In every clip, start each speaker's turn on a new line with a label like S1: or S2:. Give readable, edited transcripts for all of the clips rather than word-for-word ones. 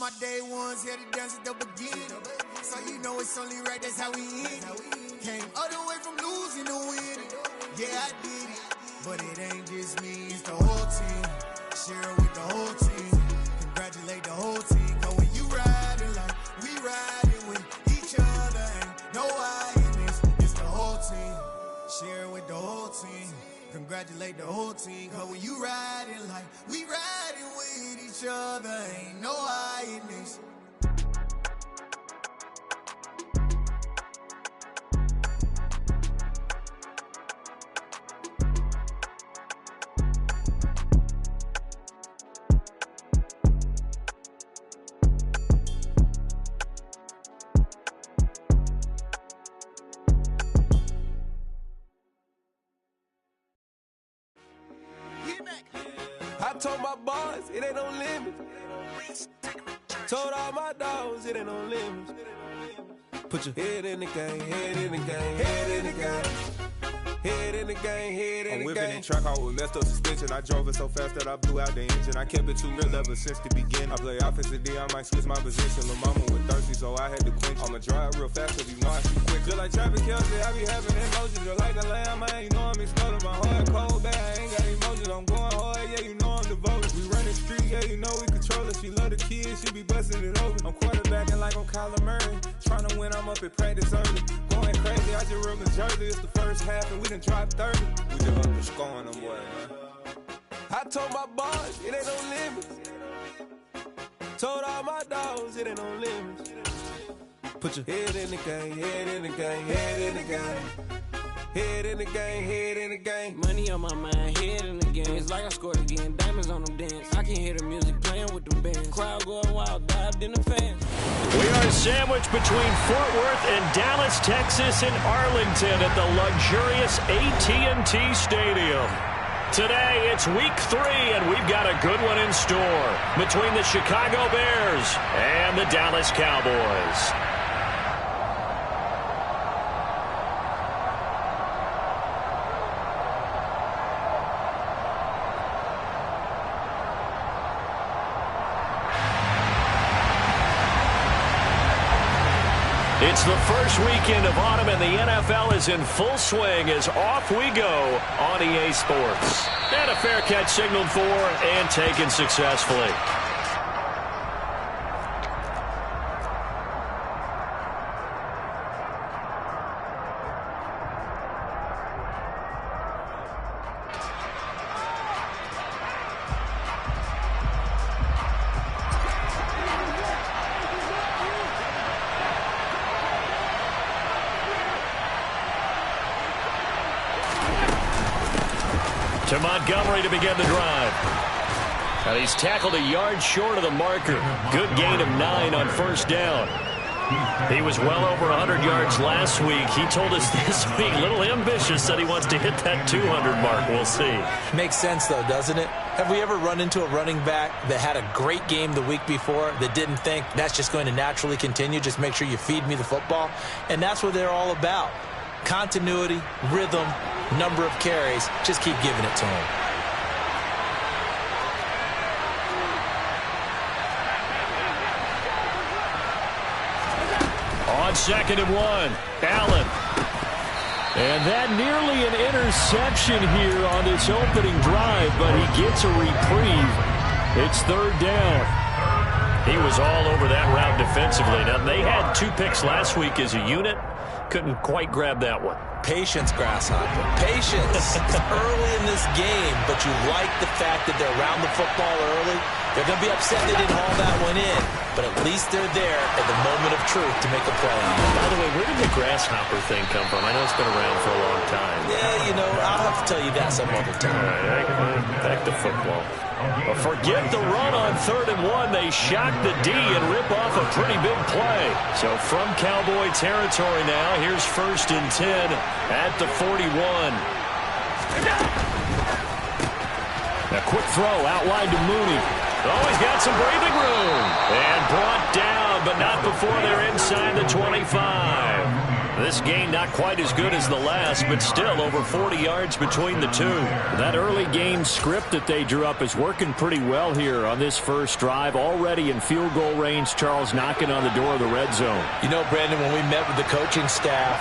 S1: my day ones, here to dance at the beginning. So you know it's only right, that's how we end it. Came all the way from losing to winning. Yeah, I did it, but it ain't just me, it's the whole team. Share it with the whole team. Congratulate the whole team. Cause when you riding like we riding with each other, ain't no I in this, it's the whole team. Share it with the whole team. Congratulate the whole team. Cause when you riding like we riding with each other, ain't no I in this.
S2: I told my boys, it ain't no limit. Told all my dogs, it ain't no limit. Put your head in the game, head in the game, head in the game. Head in the game, head in the game. I'm whipping in track out with messed up suspension. I drove it so fast that I blew out the engine. I kept it too real ever since the beginning. I play offensive D, I might switch my position. Lil' mama was thirsty, so I had to quench. I'ma drive real fast, cause you know I shoot quick. Just like Travis Kelce, I be having emotions. Just like a lamb, man, you know I'm exploding. My heart cold, bad, I ain't got emotions. I'm going hard, yeah, you know I'm devoted. We run the street, yeah, you know we control it. She love the kids, she be busting it open. I'm quarterbacking like I'm Kyler Murray. Trying to win, I'm up at practice early. Going crazy, I just ripped the jersey. It's the first half, and we done dropped 30. We just up to scoring them, boy, man. I told my boys, it ain't no limits. Told all my dogs, it ain't no limits. Put your head in the game, head in the game, head in the game. Head in the game, head in the game.
S3: Money on my mind, head in the game. It's like I scored again, diamonds on them dance. I can hear the music playing with them bands. Crowd going wild, dived in the fans.
S4: We are sandwiched between Fort Worth and Dallas, Texas, and Arlington at the luxurious AT&T Stadium. Today, it's week 3, and we've got a good one in store between the Chicago Bears and the Dallas Cowboys. It's the first weekend of autumn, and the NFL is in full swing as off we go on EA Sports. And a fair catch signaled for and taken successfully. To Montgomery to begin the drive. And he's tackled a yard short of the marker. Good gain of 9 on first down. He was well over 100 yards last week. He told us this week, a little ambitious, that he wants to hit that 200 mark. We'll see.
S5: Makes sense, though, doesn't it? Have we ever run into a running back that had a great game the week before that didn't think that's just going to naturally continue? Just make sure you feed me the football. And that's what they're all about. Continuity, rhythm, number of carries. Just keep giving it to him.
S4: On 2nd and 1, Allen. And that nearly an interception here on this opening drive, but he gets a reprieve. It's 3rd down. He was all over that route defensively. Now, they had 2 picks last week as a unit. Couldn't quite grab that one.
S5: Patience, Grasshopper. Patience. It's early in this game, but you like the fact that they're around the football early. They're going to be upset they didn't haul that one in, but at least they're there at the moment of truth to make a play on it.
S4: By the way, where did the Grasshopper thing come from? I know it's been around for a long time.
S5: Yeah, you know, I'll have to tell you that some other time.
S4: All right, back to football. Well, forget the run on 3rd and 1. They shock the D and rip off a pretty big play. So from Cowboy territory now, here's 1st and 10 at the 41. A quick throw outlined to Mooney. Oh, he's got some breathing room. And brought down, but not before they're inside the 25. This game not quite as good as the last, but still over 40 yards between the two. That early game script that they drew up is working pretty well here on this first drive. Already in field goal range, Charles knocking on the door of the red zone.
S5: You know, Brandon, when we met with the coaching staff,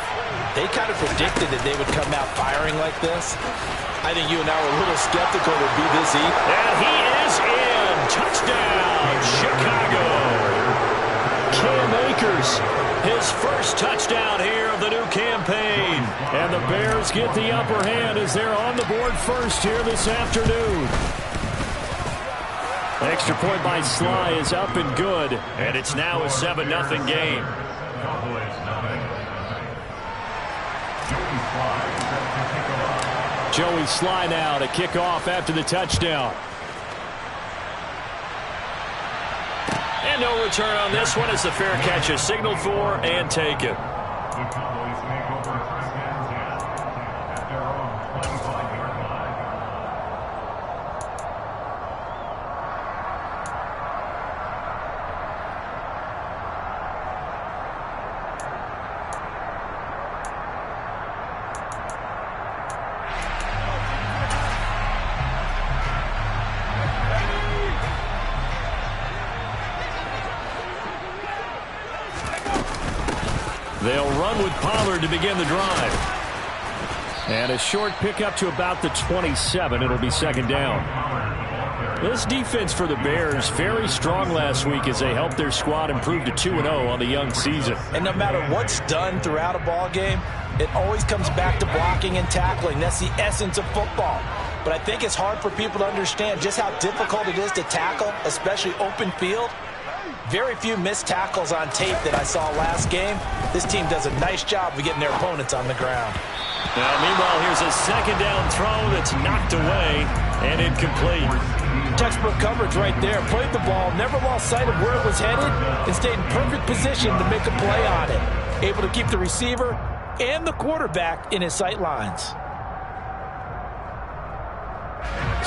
S5: they kind of predicted that they would come out firing like this. I think you and I were a little skeptical it would be this easy.
S4: And he is in. Touchdown, Chicago. Cam Akers, his first touchdown here of the new campaign. And the Bears get the upper hand as they're on the board first here this afternoon. Extra point by Sly is up and good. And it's now a 7-0 game. Joey Sly now to kick off after the touchdown. And no return on this one as the fair catch is signaled for and taken. They'll run with Pollard to begin the drive. And a short pickup to about the 27. It'll be second down. This defense for the Bears, very strong last week as they helped their squad improve to 2-0 on the young season.
S5: And no matter what's done throughout a ball game, it always comes back to blocking and tackling. That's the essence of football. But I think it's hard for people to understand just how difficult it is to tackle, especially open field. Very few missed tackles on tape that I saw last game. This team does a nice job of getting their opponents on the ground.
S4: Now, meanwhile, here's a second down throw that's knocked away and incomplete.
S5: Textbook coverage right there. Played the ball, never lost sight of where it was headed, and stayed in perfect position to make a play on it. Able to keep the receiver and the quarterback in his sight lines.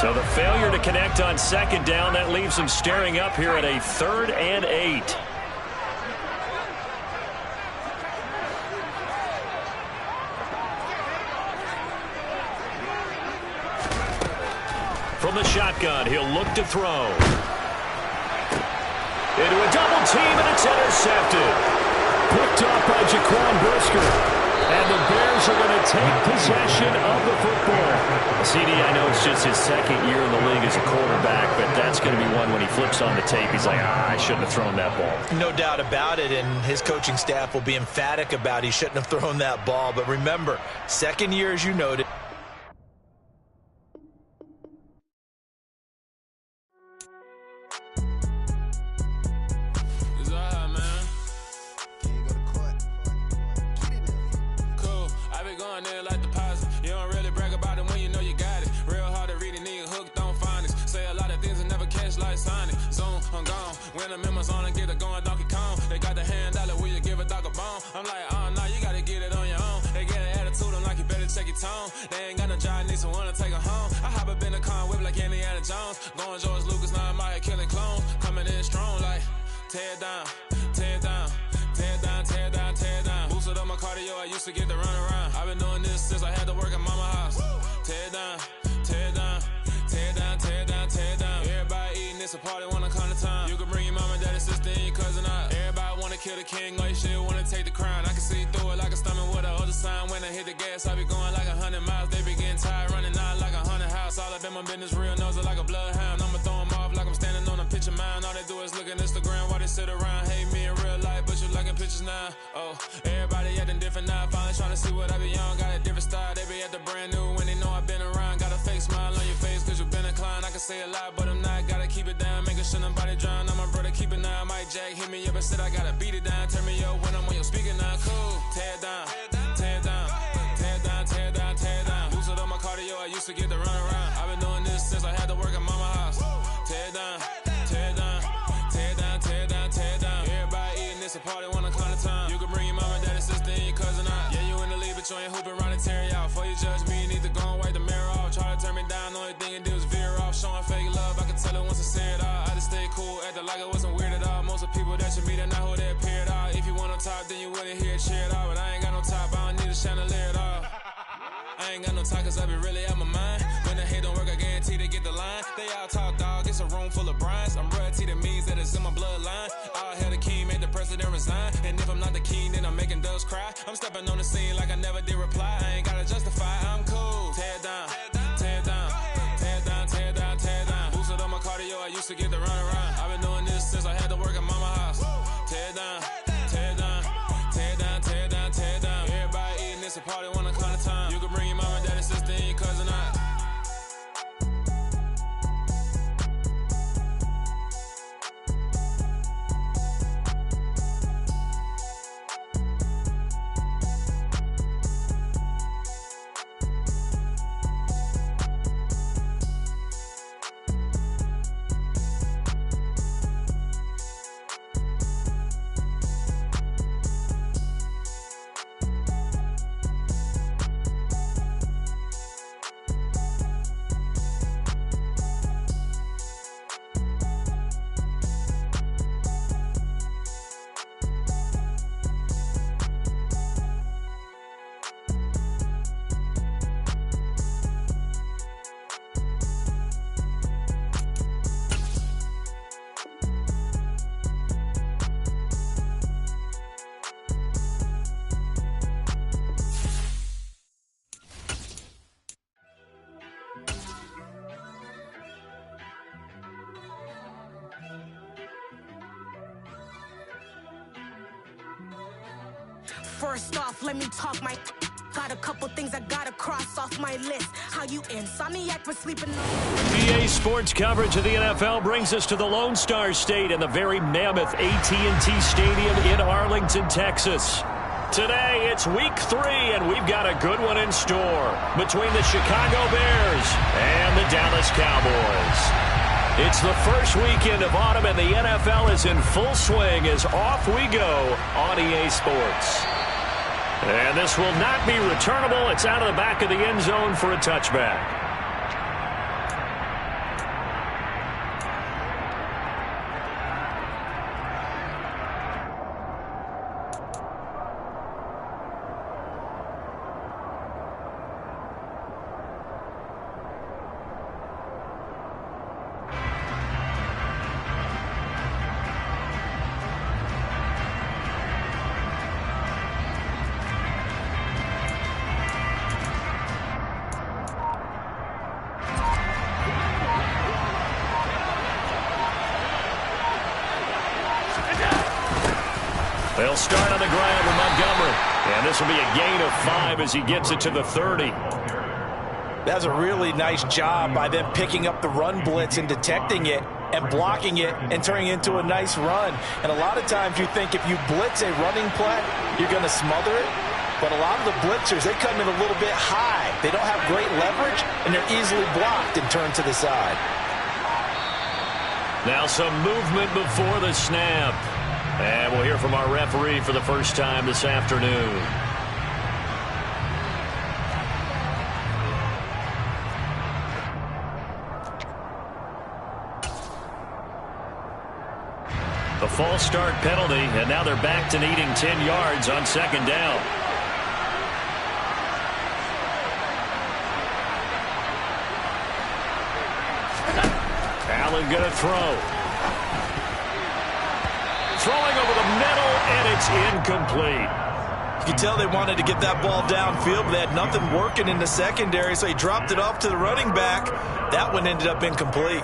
S4: So the failure to connect on second down, that leaves them staring up here at a 3rd and 8. From the shotgun, he'll look to throw. Into a double team, and it's intercepted. Picked off by Jaquan Brisker. And the Bears are going to take possession of the football. CD, I know it's just his second year in the league as a quarterback, but that's going to be one when he flips on the tape. He's like, I shouldn't have thrown that ball.
S5: No doubt about it, and his coaching staff will be emphatic about he shouldn't have thrown that ball. But remember, second year, as you noted.
S6: When the members on and get it going Donkey Kong, they got the hand out, will you give a dog a bone? I'm like, oh no, you gotta get it on your own. They get an attitude, I'm like, you better check your tone. They ain't got no job, need someone to take her home. I hop up in the car, whip like Indiana Jones. Going George Lucas, now I'm out here killing clones. Coming in strong like, tear down, tear down, tear down, tear down, tear down. Boosted up my cardio, I used to get to run around. I've been doing this since I had to work at mama house. Tear down, tear down, tear down, tear down, tear down. Everybody eating, it's a party when I come to time. You can bring your mama, daddy, sister, and your cousin out. Everybody wanna kill the king, like shit, wanna take the crown. I can see through it like a stomach with a other sign. When I hit the gas, I be going like 100 miles. They be getting tired, running out like 100 house. All up in my business, real nose like a bloodhound. I'ma throw them off like I'm standing on a picture mound. All they do is look at Instagram while they sit around. Hate me in real life, but you liking pictures now. Oh, everybody acting different now. Finally trying to see what I be on. Got a different style, they be at the brand new when they know I've been around. Got a fake smile on your face cause you been inclined. I can say a lot, but I'm not. Gotta keep it down, making sure nobody drown. I'm my brother, keep it now. Mike Jack hit me up and said I gotta beat it down. Turn me up when I'm on your speaker now. Cool, tear down, tear down, tear down, tear down, tear down. Boosted up my cardio, I used to get to run around. I've been doing this since I had to work at mama house. Tear down, tear down, tear down, tear down, tear down. Everybody eating, it's a party when I come to time. You can bring your mama, daddy, sister, and your cousin out. Yeah, you in the league, but you ain't hooping around and tear out. Before you judge me, you need to go and wipe the mirror off. Try to turn me down, the only thing you do is veer off. Showing fake love, I can tell it once I see it all. I just stay cool, acting like it wasn't weird at all. Most of the people that you meet are not who they appear at all. If you want on top, then you wouldn't hear it cheer at all. But I ain't got no top, ain't got no time, cause I be really out my mind. When the hate don't work, I guarantee to get the line. They all talk, dog, it's a room full of brines. I'm royalty, that means that it's in my bloodline. All hail the king, made the president resign. And if I'm not the king, then I'm making doves cry. I'm stepping on the scene like I never did reply. I ain't gotta justify, I'm cool. Tear down, tear down, tear down, tear down, tear down. Boosted on my cardio, I used to get the run around. I've been doing this since I had to work at mama house. Tear down, tear down, tear down, tear down, tear down. Everybody eating, it's a party, wanna call the time. You can bring your mama, daddy, sister, and your cousin out.
S7: First off, let me talk my got a couple things I gotta cross off my list. How you insomniac for sleeping?
S4: EA Sports coverage of the NFL brings us to the Lone Star State and the very mammoth AT&T Stadium in Arlington, Texas. Today, it's week 3, and we've got a good one in store between the Chicago Bears and the Dallas Cowboys. It's the first weekend of autumn, and the NFL is in full swing as off we go on EA Sports. And this will not be returnable. It's out of the back of the end zone for a touchback. They'll start on the ground with Montgomery. And this will be a gain of 5 as he gets it to the 30.
S5: That's a really nice job by them picking up the run blitz and detecting it and blocking it and turning it into a nice run. And a lot of times you think if you blitz a running play, you're going to smother it. But a lot of the blitzers, they come in a little bit high. They don't have great leverage, and they're easily blocked and turned to the side.
S4: Now some movement before the snap. And we'll hear from our referee for the first time this afternoon. The false start penalty, and now they're back to needing 10 yards on second down. Allen going to throw. Throwing over the middle, and it's incomplete.
S5: You can tell they wanted to get that ball downfield, but they had nothing working in the secondary, so he dropped it off to the running back. That one ended up incomplete.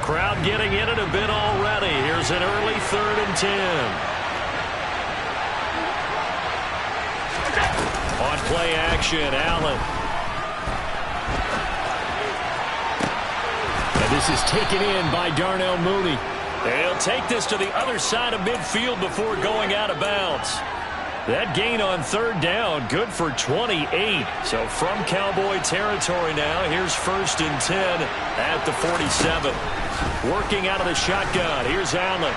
S4: Crowd getting in it a bit already. Here's an early 3rd and 10. On play action, Allen. This is taken in by Darnell Mooney. He'll take this to the other side of midfield before going out of bounds. That gain on 3rd down, good for 28. So from Cowboy territory now, here's 1st and 10 at the 47. Working out of the shotgun, here's Allen.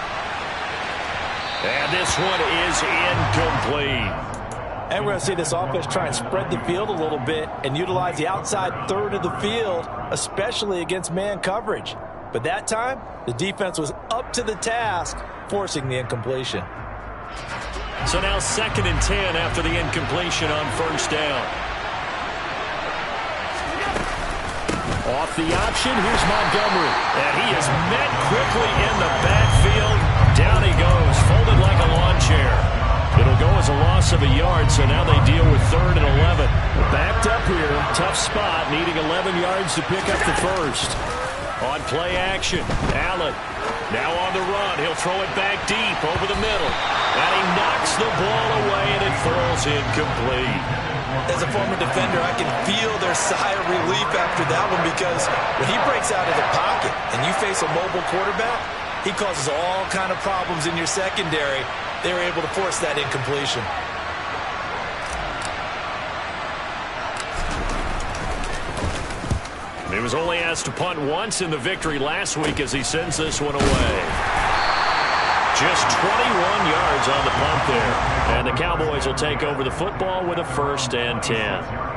S4: And this one is incomplete.
S5: And we're going to see this offense try and spread the field a little bit and utilize the outside 3rd of the field, especially against man coverage. But that time, the defense was up to the task, forcing the incompletion.
S4: So now 2nd and 10 after the incompletion on first down. Off the option, here's Montgomery. And he is met quickly in the backfield. Down he goes, folded like a lawn chair. It'll go as a loss of a yard, so now they deal with 3rd and 11. Backed up here, tough spot, needing 11 yards to pick up the first. On play action, Allen now on the run. He'll throw it back deep over the middle. And he knocks the ball away, and it falls incomplete.
S5: As a former defender, I can feel their sigh of relief after that one, because when he breaks out of the pocket and you face a mobile quarterback, he causes all kind of problems in your secondary. They were able to force that incompletion.
S4: He was only asked to punt once in the victory last week as he sends this one away. Just 21 yards on the punt there. And the Cowboys will take over the football with a 1st and 10.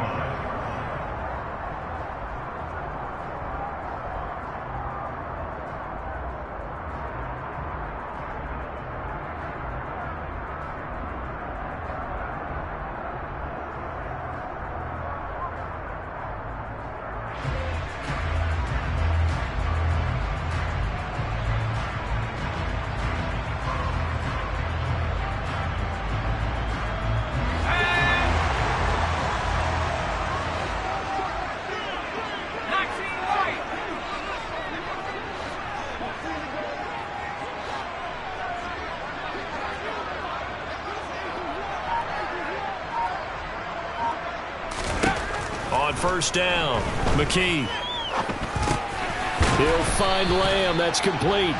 S4: On first down, McKee. He'll find Lamb. That's complete.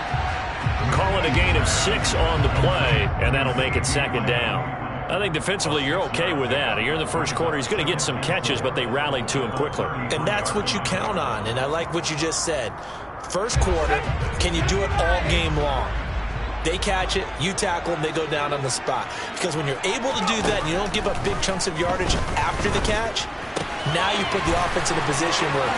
S4: Call it a gain of 6 on the play, and that'll make it 2nd down. I think defensively you're okay with that. Here in the first quarter, he's going to get some catches, but they rallied to him quickly.
S5: And that's what you count on, and I like what you just said. First quarter, can you do it all game long? They catch it, you tackle them, they go down on the spot. Because when you're able to do that and you don't give up big chunks of yardage after the catch, now you put the offense in a position where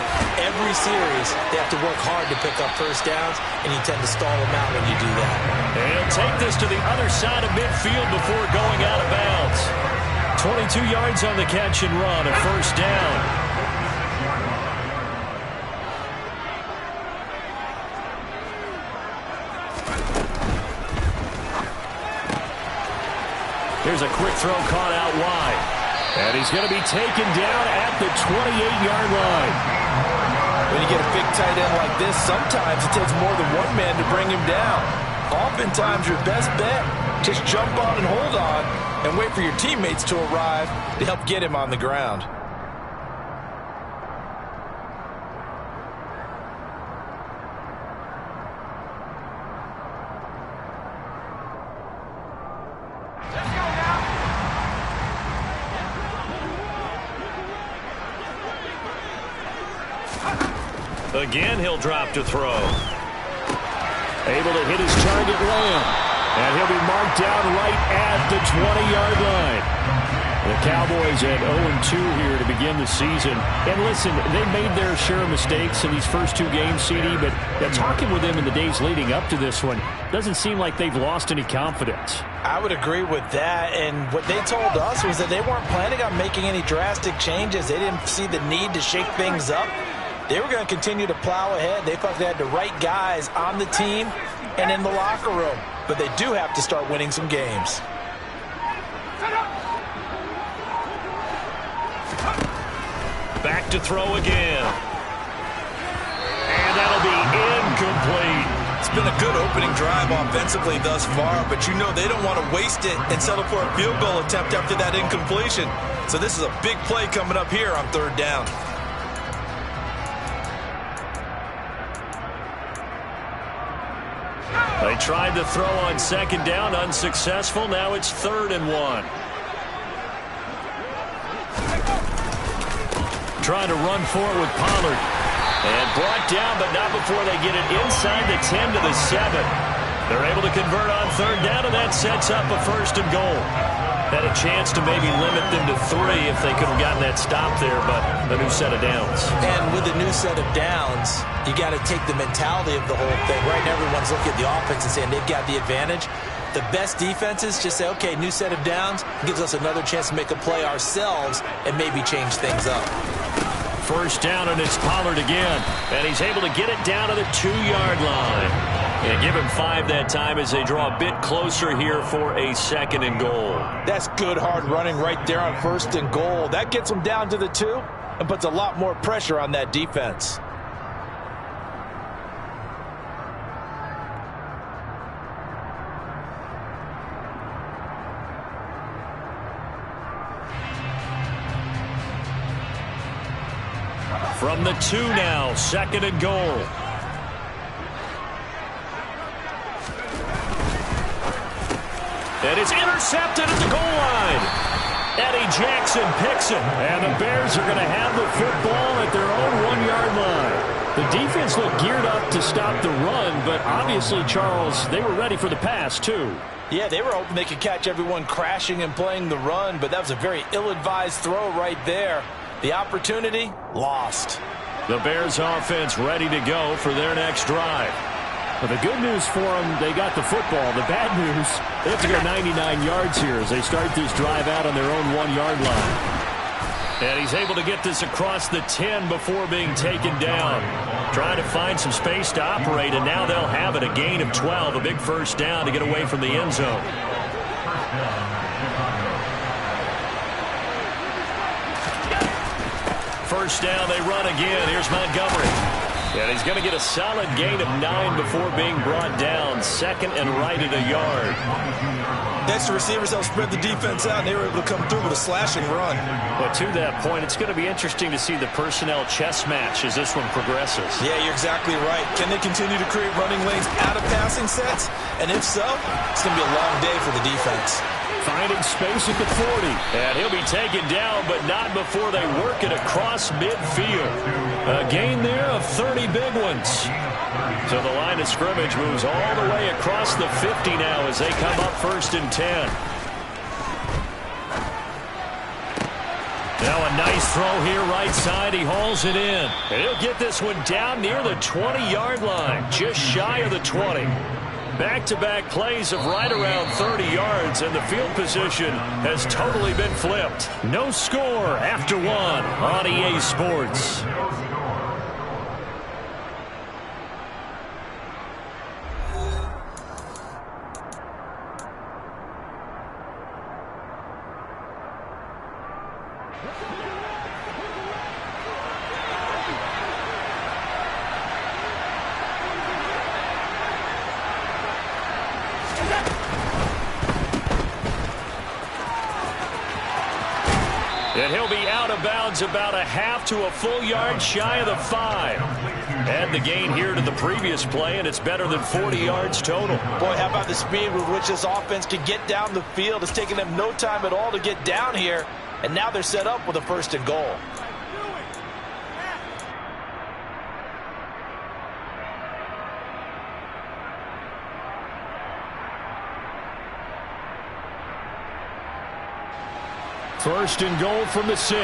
S5: every series they have to work hard to pick up first downs, and you tend to stall them out when you do that.
S4: And he'll take this to the other side of midfield before going out of bounds. 22 yards on the catch and run, a 1st down. Here's a quick throw caught out wide. And he's going to be taken down at the 28-yard line.
S5: When you get a big tight end like this, sometimes it takes more than one man to bring him down. Oftentimes, your best bet, just jump on and hold on and wait for your teammates to arrive to help get him on the ground.
S4: Again, he'll drop to throw. Able to hit his target, Lamb. And he'll be marked down right at the 20-yard line. The Cowboys at 0-2 here to begin the season. And listen, they made their share of mistakes in these first 2 games, CD, but talking with them in the days leading up to this one, doesn't seem like they've lost any confidence.
S5: I would agree with that, and what they told us was that they weren't planning on making any drastic changes. They didn't see the need to shake things up. They were going to continue to plow ahead. They thought they had the right guys on the team and in the locker room. But they do have to start winning some games.
S4: Back to throw again. And that'll be incomplete.
S5: It's been a good opening drive offensively thus far, but you know they don't want to waste it and settle for a field goal attempt after that incompletion. So this is a big play coming up here on 3rd down.
S4: They tried to throw on 2nd down, unsuccessful. Now it's 3rd and 1. Trying to run for it with Pollard. And brought down, but not before they get it inside the 10 to the 7. They're able to convert on 3rd down, and that sets up a 1st and goal. Had a chance to maybe limit them to 3 if they could have gotten that stop there, but a new set of downs.
S5: And with a new set of downs, you got to take the mentality of the whole thing. Right now, everyone's looking at the offense and saying they've got the advantage. The best defenses just say, okay, new set of downs, gives us another chance to make a play ourselves and maybe change things up.
S4: First down, and it's Pollard again. And he's able to get it down to the 2-yard line. And give him 5 that time as they draw a bit closer here for a 2nd and goal.
S5: That's good hard running right there on 1st and goal. That gets them down to the 2 and puts a lot more pressure on that defense.
S4: From the 2 now, 2nd and goal. And it's intercepted at the goal line. Eddie Jackson picks it. And the Bears are going to have the football at their own 1-yard line. The defense looked geared up to stop the run, but obviously, Charles, they were ready for the pass, too.
S5: Yeah, they were hoping they could catch everyone crashing and playing the run, but that was a very ill-advised throw right there. The opportunity, lost.
S4: The Bears offense ready to go for their next drive.
S8: Well, the good news for them, they got the football. The bad news, they have to go 99 yards here as they start this drive out on their own 1-yard line.
S4: And he's able to get this across the 10 before being taken down. Trying to find some space to operate, and now they'll have it. A gain of 12, a big first down to get away from the end zone. First down, they run again. Here's Montgomery. And he's going to get a solid gain of 9 before being brought down. 2nd and right at a yard.
S5: Extra receivers help spread the defense out, and they were able to come through with a slashing run.
S4: But to that point, it's going to be interesting to see the personnel chess match as this one progresses.
S5: Yeah, you're exactly right. Can they continue to create running lanes out of passing sets? And if so, it's going to be a long day for the defense.
S4: Finding space at the 40. And he'll be taken down, but not before they work it across midfield. A gain there of 30 big ones. So the line of scrimmage moves all the way across the 50 now as they come up 1st and 10. Now a nice throw here right side. He hauls it in. And he'll get this one down near the 20-yard line, just shy of the 20. Back-to-back plays of right around 30 yards, and the field position has totally been flipped. No score after 1 on EA Sports. And he'll be out of bounds about a half to a full yard shy of the 5. Add the gain here to the previous play, and it's better than 40 yards total.
S5: Boy, how about the speed with which this offense can get down the field? It's taken them no time at all to get down here, and now they're set up with a 1st and goal.
S4: First and goal from the 6.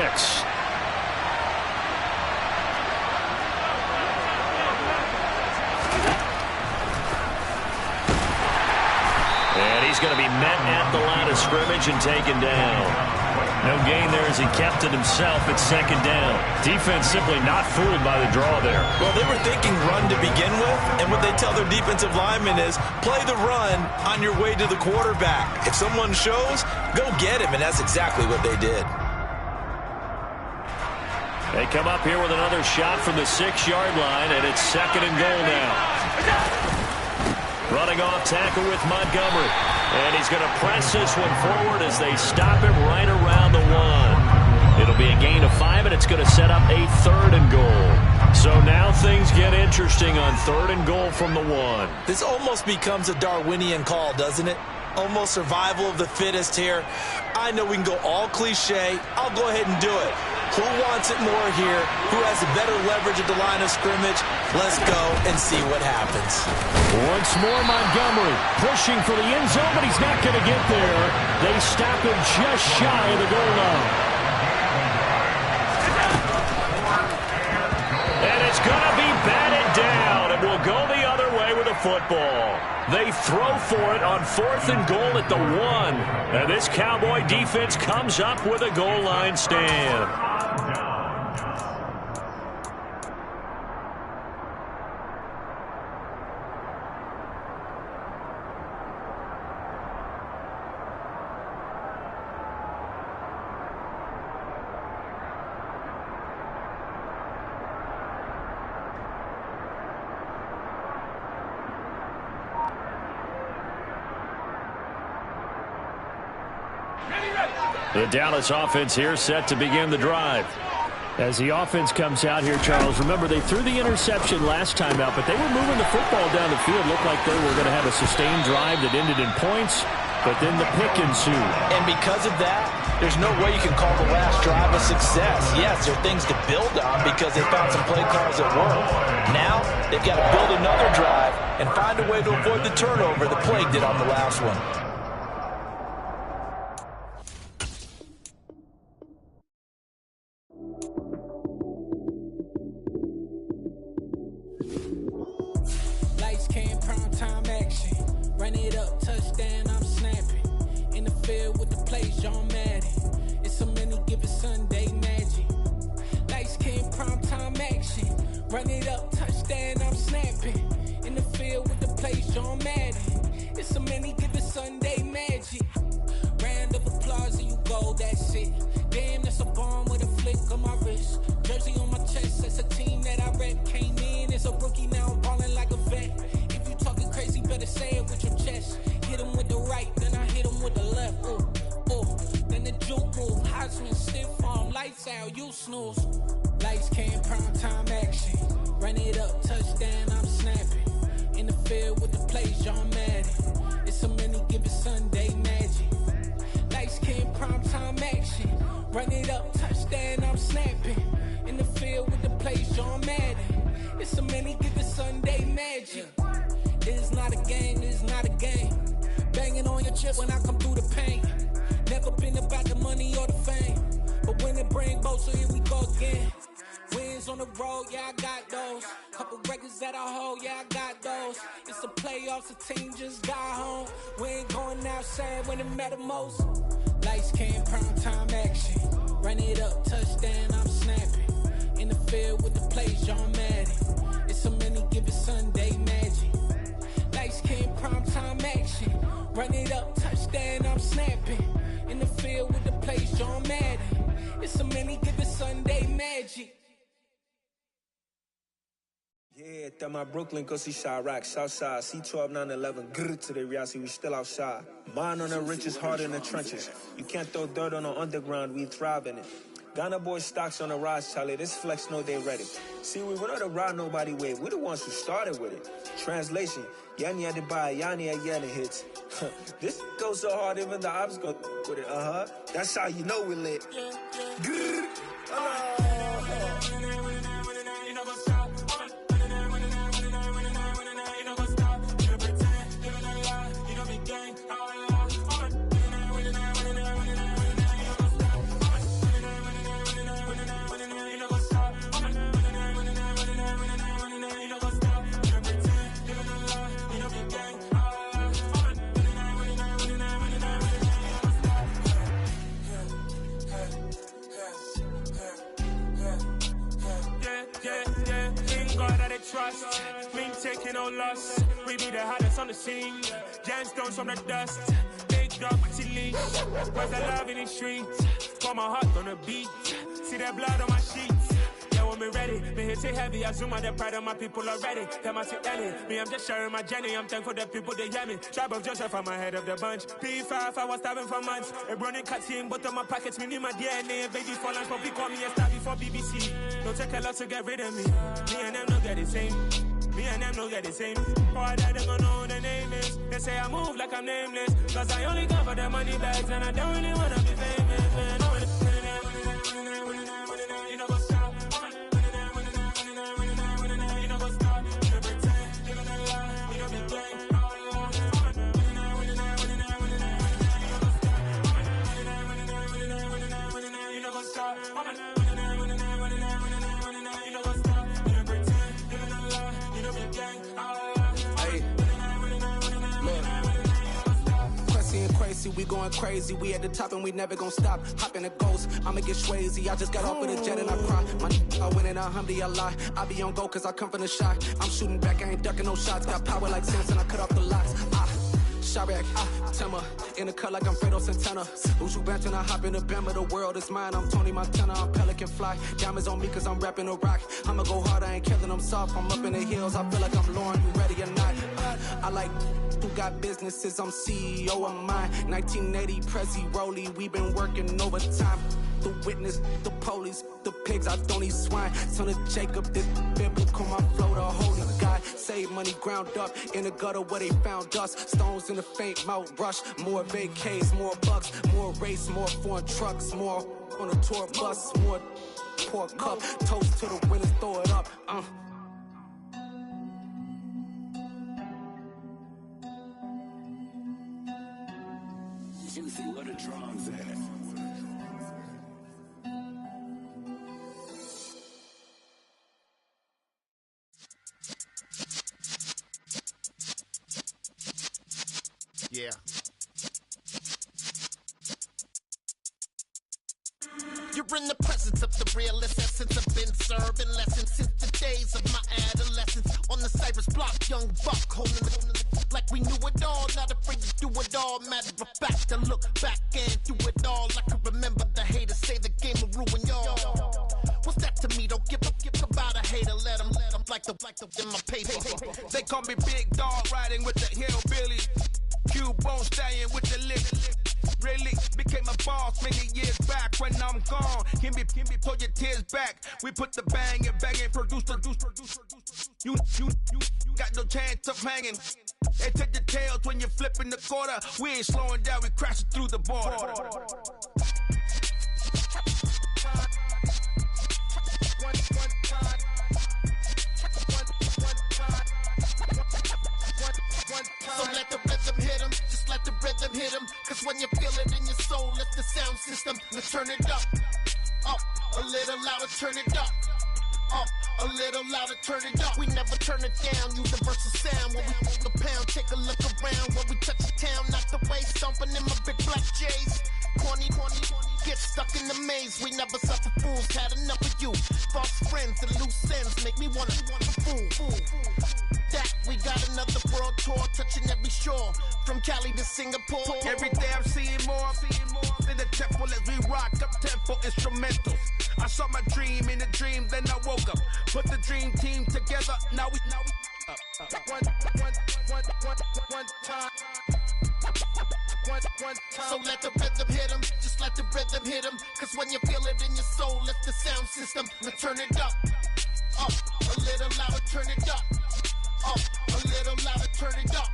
S4: And he's going to be met at the line of scrimmage and taken down. No gain there as he kept it himself at 2nd down. Defense simply not fooled by the draw there.
S5: Well, they were thinking run to begin with, and what they tell their defensive linemen is play the run on your way to the quarterback. If someone shows, go get him, and that's exactly what they did.
S4: They come up here with another shot from the 6-yard line, and it's 2nd and goal now. Running off tackle with Montgomery. And he's going to press this one forward as they stop him right around the 1. It'll be a gain of 5, and it's going to set up a 3rd and goal. So now things get interesting on 3rd and goal from the 1.
S5: This almost becomes a Darwinian call, doesn't it? Almost survival of the fittest here. I know we can go all cliche. I'll go ahead and do it. Who wants it more here? Who has the better leverage at the line of scrimmage? Let's go and see what happens.
S4: Once more, Montgomery pushing for the end zone, but he's not going to get there. They stop him just shy of the goal line. And it's going to be batted down, and we'll go the other way with a football. They throw for it on 4th and goal at the 1. And this Cowboy defense comes up with a goal line stand. The Dallas offense here set to begin the drive.
S8: As the offense comes out here, Charles, remember they threw the interception last time out, but they were moving the football down the field. Looked like they were going to have a sustained drive that ended in points, but then the pick ensued.
S5: And because of that, there's no way you can call the last drive a success. Yes, there are things to build on because they found some play calls that work. Now, they've got to build another drive and find a way to avoid the turnover the Plague did on the last one.
S9: Run it up, touchdown, I'm snapping. In the field with the plays, John Madden. It's a many given Sunday magic. Round of applause and you go, that's it. Damn, that's a bomb with a flick on my wrist. Jersey on my chest, that's a team that I rep. Came in as a rookie, now I'm balling like a vet. If you talking crazy, better say it with your chest. Hit him with the right, then I hit him with the left. Then the juke move, Heisman, stiff arm, lights out, you snooze. Lights came, prime time action. Run it up, touchdown, I'm snapping. In the field with the plays, John Madden. It's a many given Sunday magic. Lights came, prime time action. Run it up, touchdown, I'm snapping. In the field with the plays, John Madden. It's a many given Sunday magic. This is not a game, this is not a game. Banging on your chip when I come through the paint. Never been about the money or the fame. But when it bring both, so here we go again. Wins on the road, yeah, I got those. Couple records that I hold, yeah, I got those. It's the playoffs, the team just got home. We ain't going outside when it matter most. Lights came, prime time action. Run it up, touchdown, I'm snapping. In the field with the plays, John Madden. It's a many given Sunday magic. Lights came, prime time action. Run it up, touchdown, I'm snapping. In the field with the plays, John Madden. It's a many given Sunday magic.
S2: Yeah, that my Brooklyn, go see Chirac, Southside, C12, 911, grrr to the reality, we still outside. Mine on the riches, heart in the trenches. You can't throw dirt on the underground, we thrive in it. Ghana boys stocks on the rise, Charlie, this flex know they ready. See, we went on the ride nobody with, we the ones who started with it. Translation, Yanni had to buy, Yanni had yelling hits. This goes so hard, even the ops go with it, That's how you know we lit. Grrr,
S6: trust, we ain't taking no loss. We be the hottest on the scene. Gemstones from the dust. Big dog with your leash. Where's the love in the streets? Pour my heart on the beat. See that blood on my sheets. Yeah, when me ready, me hit it heavy. I zoom out the pride of my people already. Them I see Ellie. Me, I'm just sharing my journey. I'm thankful that people they hear me. Tribe of Joseph, I'm ahead of the bunch. P5, I was starving for months. A running cuts in, but on my pockets, me need my DNA. Baby for lunch, but we call me a star before BBC. Don't take a lot to get rid of me. Me and them don't get the same. Me and them don't get the same. Boy, that they gonna know who the name is. They say I move like I'm nameless. Cause I only come for the money bags and I don't really wanna be famous, man. You know what's up? You know what's up? You pretend, you gonna lie, you know be gang. You know what's up?
S9: lazy, we going crazy. We at the top and we never gonna stop. Hop in a ghost, I'ma get swayzy. I just got off with a jet and I cry. I win in a Humvee, I lie. I be on go cause I come from the shot. I'm shooting back, I ain't ducking no shots. Got power like Samson, I cut off the locks. Chirac, Tema, in the cut like I'm Fredo Santana. Uju Banton, I hop in the Bama, the world is mine. I'm Tony Montana, I'm Pelican Fly. Diamonds on me cause I'm rapping a rock. I'ma go hard, I ain't killing them soft. I'm up in the hills, I feel like I'm Lauren, you ready or not? I like who got businesses, I'm CEO of mine. 1980 Prezi Rolly, we been working overtime. The witness, the police, the pigs, I don't eat swine. Son of Jacob, this biblical, my flow, the holy God. Save money ground up in the gutter where they found us. Stones in the faint mouth rush. More vacays, more bucks, more race, more foreign trucks, more on a tour bus, more pour cup. Toast to the winners, throw it up.
S10: Juicy, what a drums at.
S1: Yeah. You're in the presence of the realest essence. I've been serving lessons since the days of my adolescence. On the Cypress block, young buck holding it like we knew it all. Not afraid to do it all. Matter of fact, to look back and do it all. I can remember the haters say the game will ruin y'all. What's that to me? Don't give about a hater. Let them like the in my paper.
S2: They call me Big Dog, riding with the hillbilly. Q-Bone stallion with the lip. Really became a boss many years back. When I'm gone, can be pull your tears back. We put the bang and produce. You got no chance of hanging. They take the tails when you're flipping the quarter. We ain't slowing down, we crashing through the border.
S1: So let the rhythm hit him, just let the rhythm hit him. Cause when you feel it in your soul, let the sound system, let's turn it up. Up, a little louder, turn it up. Up, a little louder, turn it up. We never turn it down, universal sound. When we hold the pound, take a look around. When we touch the town, knock the way, stomping in my big black J's. Corny, get stuck in the maze. We never suffer fools, had enough of you. False friends and loose ends make me wanna fool. That we got another world tour, touching every shore, from Cali to Singapore.
S2: Every day I'm seeing more in the temple as we rock up tempo instrumentals. I saw my dream in a dream, then I woke up. Put the dream team together, now we one time.
S1: So let the rhythm hit him, just let the rhythm hit him. Cause when you feel it in your soul, let the sound system, let's turn it up. Up, a little louder, turn it up. Up, a little louder, turn it up.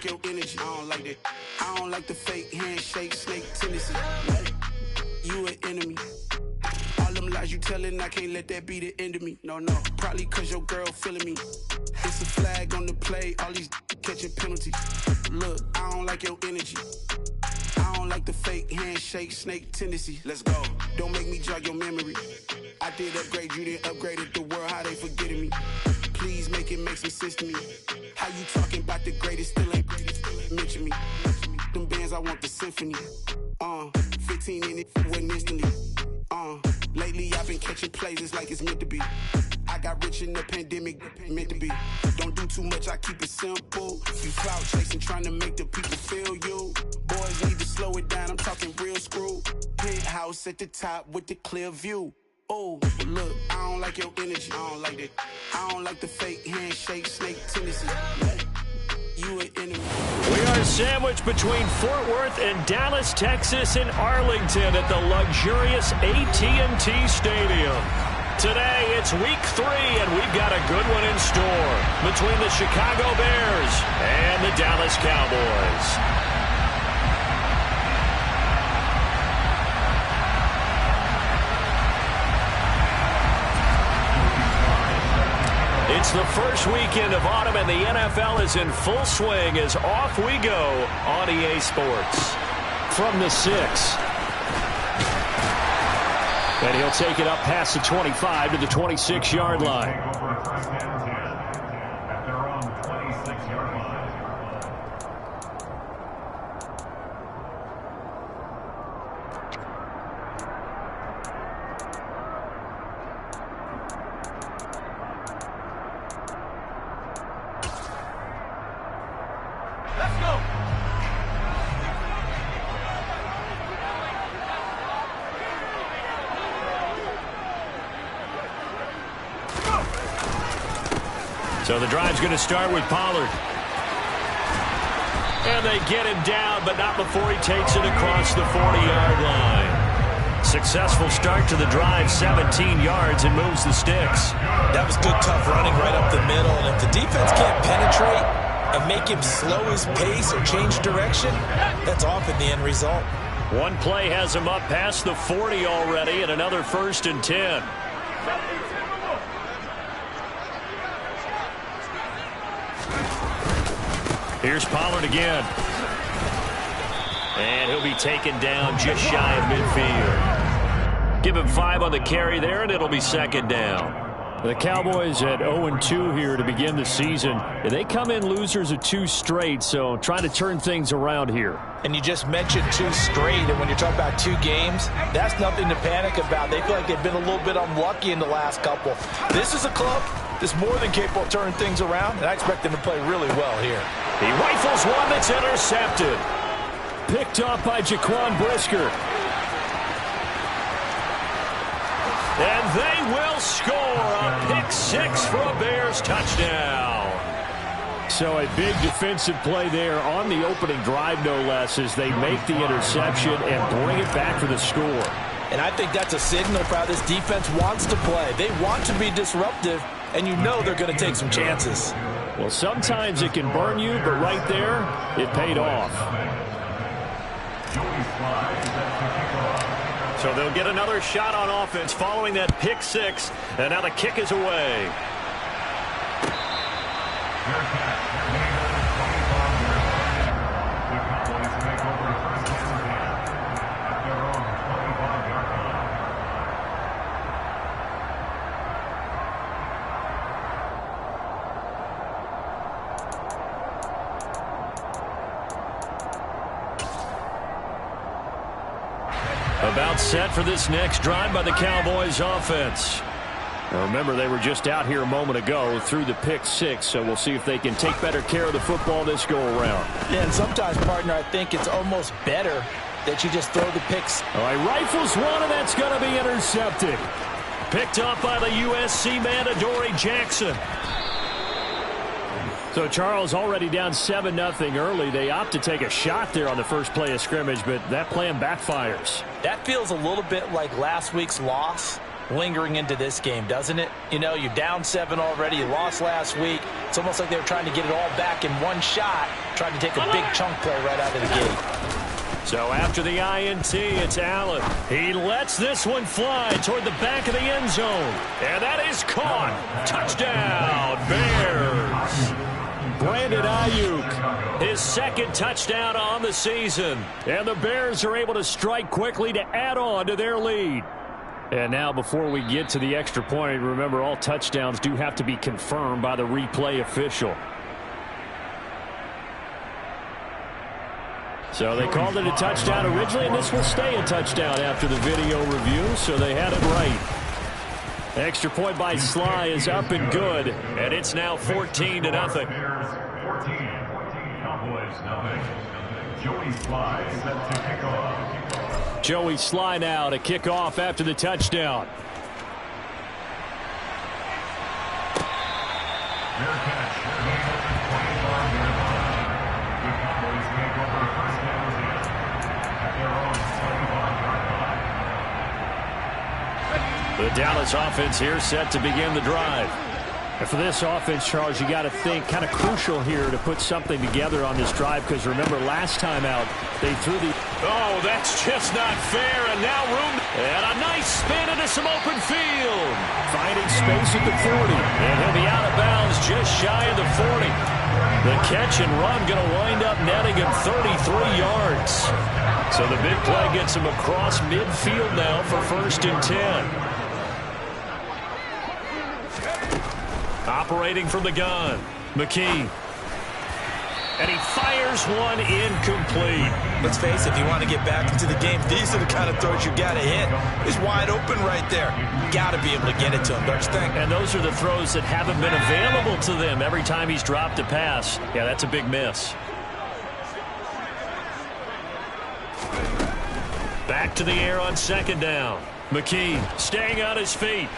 S11: Your energy, I don't like that. I don't like the fake handshake, snake tendency. You an enemy. All them lies you telling, I can't let that be the end of me. No, probably cause your girl feeling me. It's a flag on the play, all these catching penalties. Look, I don't like your energy. I don't like the fake handshake, snake tendency. Let's go. Don't make me jog your memory. I did upgrade, you didn't upgrade it. The world, how they forgetting me. Please make it make some sense to me. How you talking about the greatest, still ain't mention me. Them bands, I want the symphony. 15 in it, wasn't instantly. Lately I've been catching plays, it's like it's meant to be. I got rich in the pandemic, meant to be. Don't do too much, I keep it simple. You clout chasing, trying to make the people feel you. Boys need to slow it down, I'm talking real screw. Penthouse at the top with the clear view. Oh, look, I don't like your energy. I don't like that. I don't like the fake handshake, snake tendency. You an enemy.
S8: We are sandwiched between Fort Worth and Dallas, Texas, and Arlington at the luxurious AT&T Stadium. Today, it's week 3, and we've got a good one in store.
S4: between the Chicago Bears and the Dallas Cowboys. It's the first weekend of autumn, and the NFL is in full swing as off we go on EA Sports. From the 6. And he'll take it up past the 25 to the 26-yard line. So the drive's going to start with Pollard. And they get him down, but not before he takes it across the 40-yard line. Successful start to the drive, 17 yards, and moves the sticks.
S5: That was good, tough running right up the middle. And if the defense can't penetrate and make him slow his pace or change direction, that's often the end result.
S4: One play has him up past the 40 already, and another 1st and 10. Here's Pollard again. And he'll be taken down just shy of midfield. Give him 5 on the carry there, and it'll be 2nd down. The Cowboys at 0-2 here to begin the season. They come in losers of 2 straight, so trying to turn things around here.
S5: And you just mentioned 2 straight, and when you talk about 2 games, that's nothing to panic about. They feel like they've been a little bit unlucky in the last couple. This is a club that's more than capable of turning things around, and I expect them to play really well here.
S4: He rifles one that's intercepted. Picked up by Jaquan Brisker. And they will score a pick 6 for a Bears touchdown. So a big defensive play there on the opening drive, no less, as they make the interception and bring it back for the score.
S5: And I think that's a signal for how this defense wants to play. They want to be disruptive, and you know they're going to take some chances.
S4: Well, sometimes it can burn you, but right there, it paid off. So they'll get another shot on offense following that pick 6, and now the kick is away. About set for this next drive by the Cowboys offense. Now remember, they were just out here a moment ago through the pick 6, so we'll see if they can take better care of the football this go-around.
S5: Yeah, and sometimes, partner, I think it's almost better that you just throw the picks.
S4: All right, rifles one, and that's going to be intercepted. Picked up by the USC man, Adoree Jackson. So Charles already down 7-0 early. They opt to take a shot there on the first play of scrimmage, but that plan backfires.
S5: That feels a little bit like last week's loss lingering into this game, doesn't it? You know, you're down 7 already. You lost last week. It's almost like they were trying to get it all back in one shot, trying to take a big chunk play right out of the gate.
S4: So after the INT, it's Allen. He lets this one fly toward the back of the end zone. And that is caught. Touchdown, Bears. Brandon Ayuk, his 2nd touchdown on the season. And the Bears are able to strike quickly to add on to their lead. And now before we get to the extra point, remember all touchdowns do have to be confirmed by the replay official. So they called it a touchdown originally, and this will stay a touchdown after the video review, so they had it right. Extra point by Sly is up and good, and it's now 14-0. Joey Sly now to kick off after the touchdown. The Dallas offense here set to begin the drive.
S8: And for this offense, Charles, you got to think kind of crucial here to put something together on this drive, because remember last time out they threw the...
S4: Oh, that's just not fair, and now room... And a nice spin into some open field.
S8: Finding space at the 40.
S4: And he'll be out of bounds just shy of the 40. The catch and run going to wind up netting him 33 yards. So the big play gets him across midfield now for 1st and 10. Operating from the gun, McKee. And he fires one incomplete.
S5: Let's face it, if you want to get back into the game, these are the kind of throws you got to hit. He's wide open right there. Got to be able to get it to him, don't you think?
S8: And those are the throws that haven't been available to them every time he's dropped a pass. Yeah, that's a big miss.
S4: Back to the air on 2nd down. McKee staying on his feet.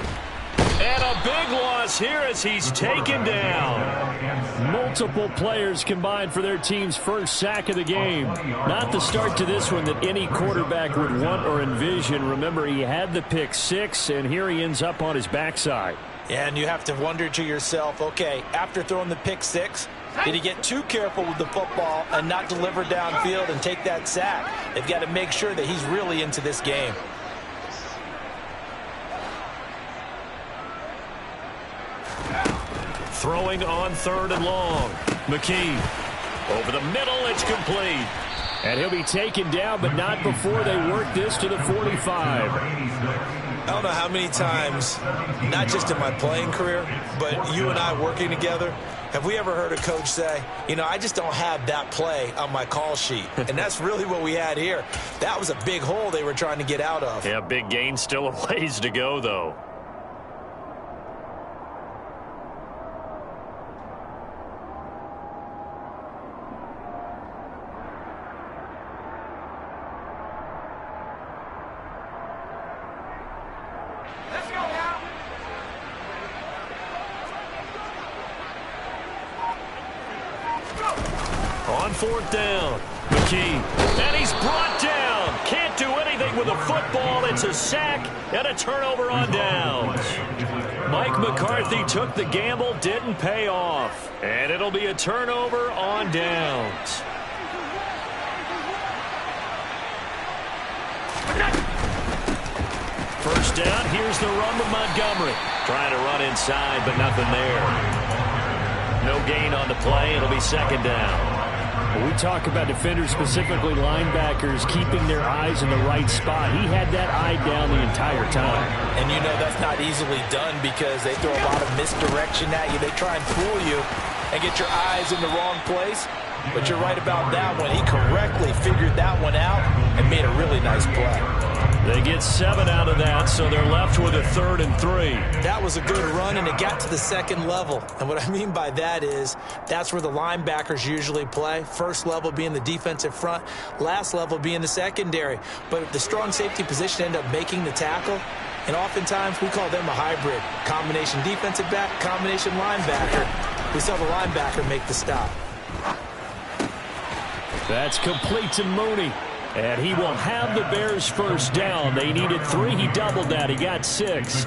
S4: And a big loss here as he's taken down.
S8: Multiple players combined for their team's first sack of the game. Not the start to this one that any quarterback would want or envision. Remember, he had the pick 6, and here he ends up on his backside.
S5: Yeah, and you have to wonder to yourself, okay, after throwing the pick 6, did he get too careful with the football and not deliver downfield and take that sack? They've got to make sure that he's really into this game.
S4: Throwing on 3rd and long. McKee over the middle. It's complete.
S8: And he'll be taken down, but not before they work this to the 45.
S5: I don't know how many times, not just in my playing career, but you and I working together, have we ever heard a coach say, you know, I just don't have that play on my call sheet. And that's really what we had here. That was a big hole they were trying to get out of.
S4: Yeah, big gain. Still a ways to go, though. On 4th down, McKee, and he's brought down. Can't do anything with the football. It's a sack and a turnover on downs. Mike McCarthy took the gamble, didn't pay off. And it'll be a turnover on downs. First down, here's the run with Montgomery. Trying to run inside, but nothing there. No gain on the play. It'll be 2nd down.
S8: When we talk about defenders, specifically linebackers, keeping their eyes in the right spot, he had that eye down the entire time.
S5: And you know that's not easily done because they throw a lot of misdirection at you. They try and fool you and get your eyes in the wrong place. But you're right about that one. He correctly figured that one out and made a really nice play.
S4: They get 7 out of that, so they're left with a 3rd and 3.
S5: That was a good run, and it got to the 2nd level. And what I mean by that is that's where the linebackers usually play. First level being the defensive front, last level being the secondary. But the strong safety position ended up making the tackle, and oftentimes we call them a hybrid. Combination defensive back, combination linebacker. We saw the linebacker make the stop.
S8: That's complete to Mooney. And he will have the Bears first down. They needed 3. He doubled that. He got 6.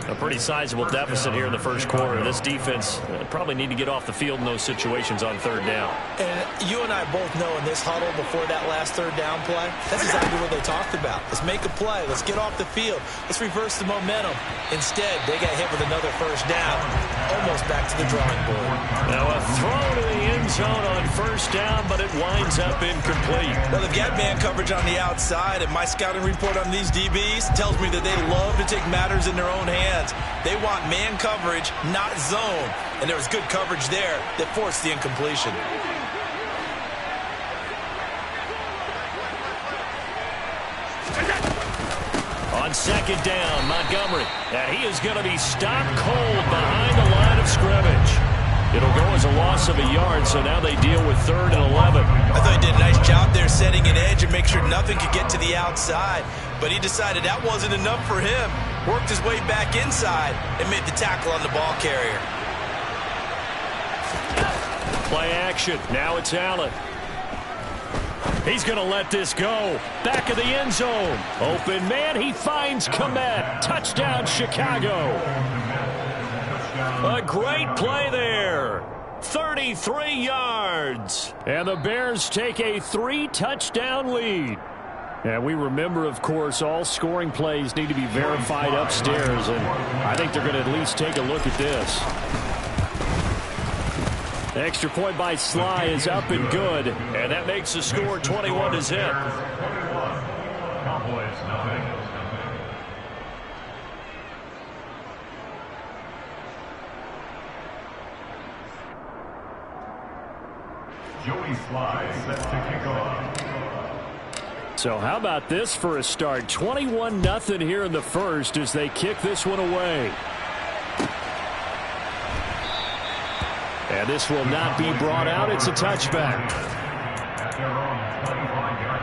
S4: A pretty sizable deficit here in the first quarter. This defense probably need to get off the field in those situations on 3rd down.
S5: And you and I both know in this huddle before that last 3rd down play, that's exactly what they talked about. Let's make a play. Let's get off the field. Let's reverse the momentum. Instead, they got hit with another first down. Almost back to the drawing board.
S4: Now a throw to the end zone on 1st down, but it winds up incomplete.
S5: Well, they've got man coverage on the outside, and my scouting report on these DBs tells me that they love to take matters in their own hands. They want man coverage, not zone. And there was good coverage there that forced the incompletion.
S4: On 2nd down, Montgomery. And he is going to be stopped cold behind the line of scrimmage. It'll go as a loss of a yard, so now they deal with 3rd and 11.
S5: I thought he did a nice job there setting an edge and make sure nothing could get to the outside. But he decided that wasn't enough for him. Worked his way back inside and made the tackle on the ball carrier.
S4: Play action. Now it's Allen. He's going to let this go. Back of the end zone. Open man. He finds Komet. Touchdown, Chicago. A great play there. 33 yards. And the Bears take a 3-touchdown lead. And we remember, of course, all scoring plays need to be verified upstairs. And I think they're going to at least take a look at this. The extra point by Sly is up and good. And that makes the score 21-zip.
S12: Joey Sly set to kick off.
S4: So how about this for a start? 21-0 here in the first as they kick this one away. And this will not be brought out. It's a touchback.
S12: At their own 25-yard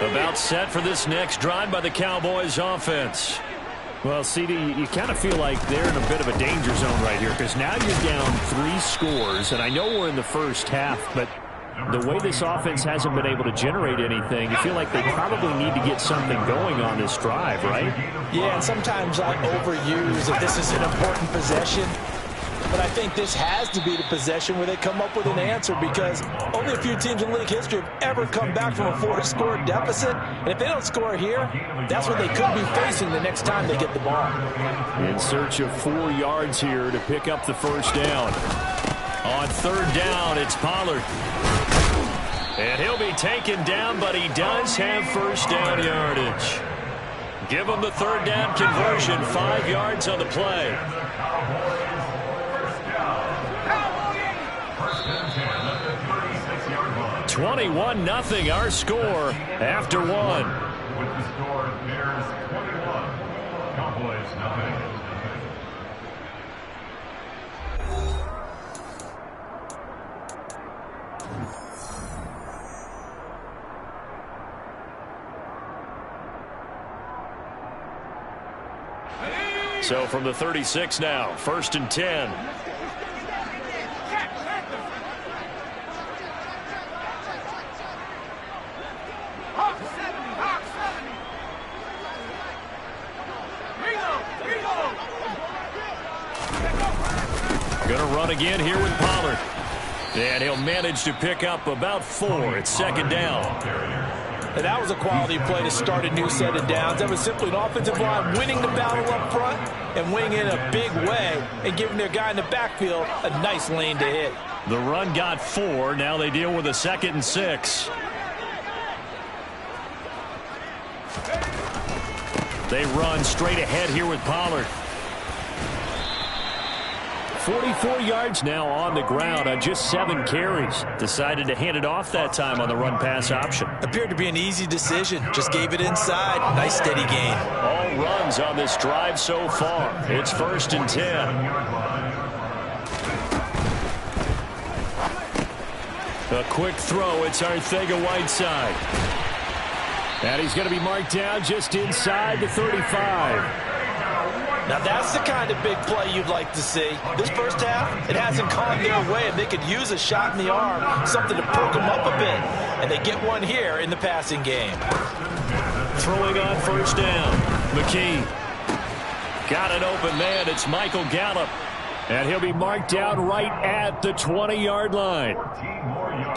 S12: line.
S4: About set for this next drive by the Cowboys offense. Well, CD, you kind of feel like they're in a bit of a danger zone right here because now you're down 3 scores, and I know we're in the first half, but the way this offense hasn't been able to generate anything, you feel like they probably need to get something going on this drive, right?
S5: Yeah, and sometimes I overuse if this is an important possession. But I think this has to be the possession where they come up with an answer because only a few teams in league history have ever come back from a 4-score deficit. And if they don't score here, that's what they could be facing the next time they get the ball.
S4: In search of 4 yards here to pick up the first down. On third down, it's Pollard. And he'll be taken down, but he does have first down yardage. Give him the third down conversion, 5 yards on the play. 21-0 our score after 1.
S12: With the score, Bears 21, Cowboys 9.
S4: So from the 36 now, 1st and 10. Going to run again here with Pollard. And he'll manage to pick up about 4. It's 2nd down.
S5: And that was a quality play to start a new set of downs. That was simply an offensive line winning the battle up front and winning in a big way and giving their guy in the backfield a nice lane to hit.
S4: The run got 4. Now they deal with a 2nd and 6. They run straight ahead here with Pollard. 44 yards now on the ground on just 7 carries. Decided to hand it off that time on the run-pass option.
S5: Appeared to be an easy decision. Just gave it inside. Nice steady gain.
S4: All runs on this drive so far. It's 1st and 10. A quick throw. It's Arcega-Whiteside. And he's going to be marked down just inside the 35.
S5: Now that's the kind of big play you'd like to see. This first half, it hasn't gone their way, and they could use a shot in the arm, something to perk them up a bit. And they get one here in the passing game.
S4: Throwing on 1st down. McKee. Got an open man. It's Michael Gallup. And he'll be marked down right at the 20-yard line.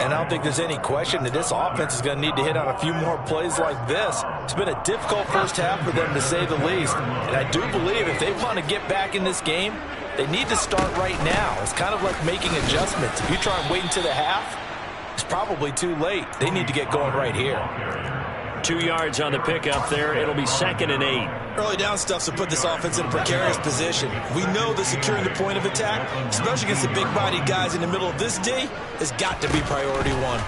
S5: And I don't think there's any question that this offense is going to need to hit on a few more plays like this. It's been a difficult first half for them, to say the least. And I do believe if they want to get back in this game, they need to start right now. It's kind of like making adjustments. If you try and wait until the half, it's probably too late. They need to get going right here.
S4: 2 yards on the pickup there. It'll be 2nd and 8.
S5: Early down stuff's to put this offense in a precarious position. We know that securing the point of attack, especially against the big-bodied guys in the middle of this D, has got to be priority 1.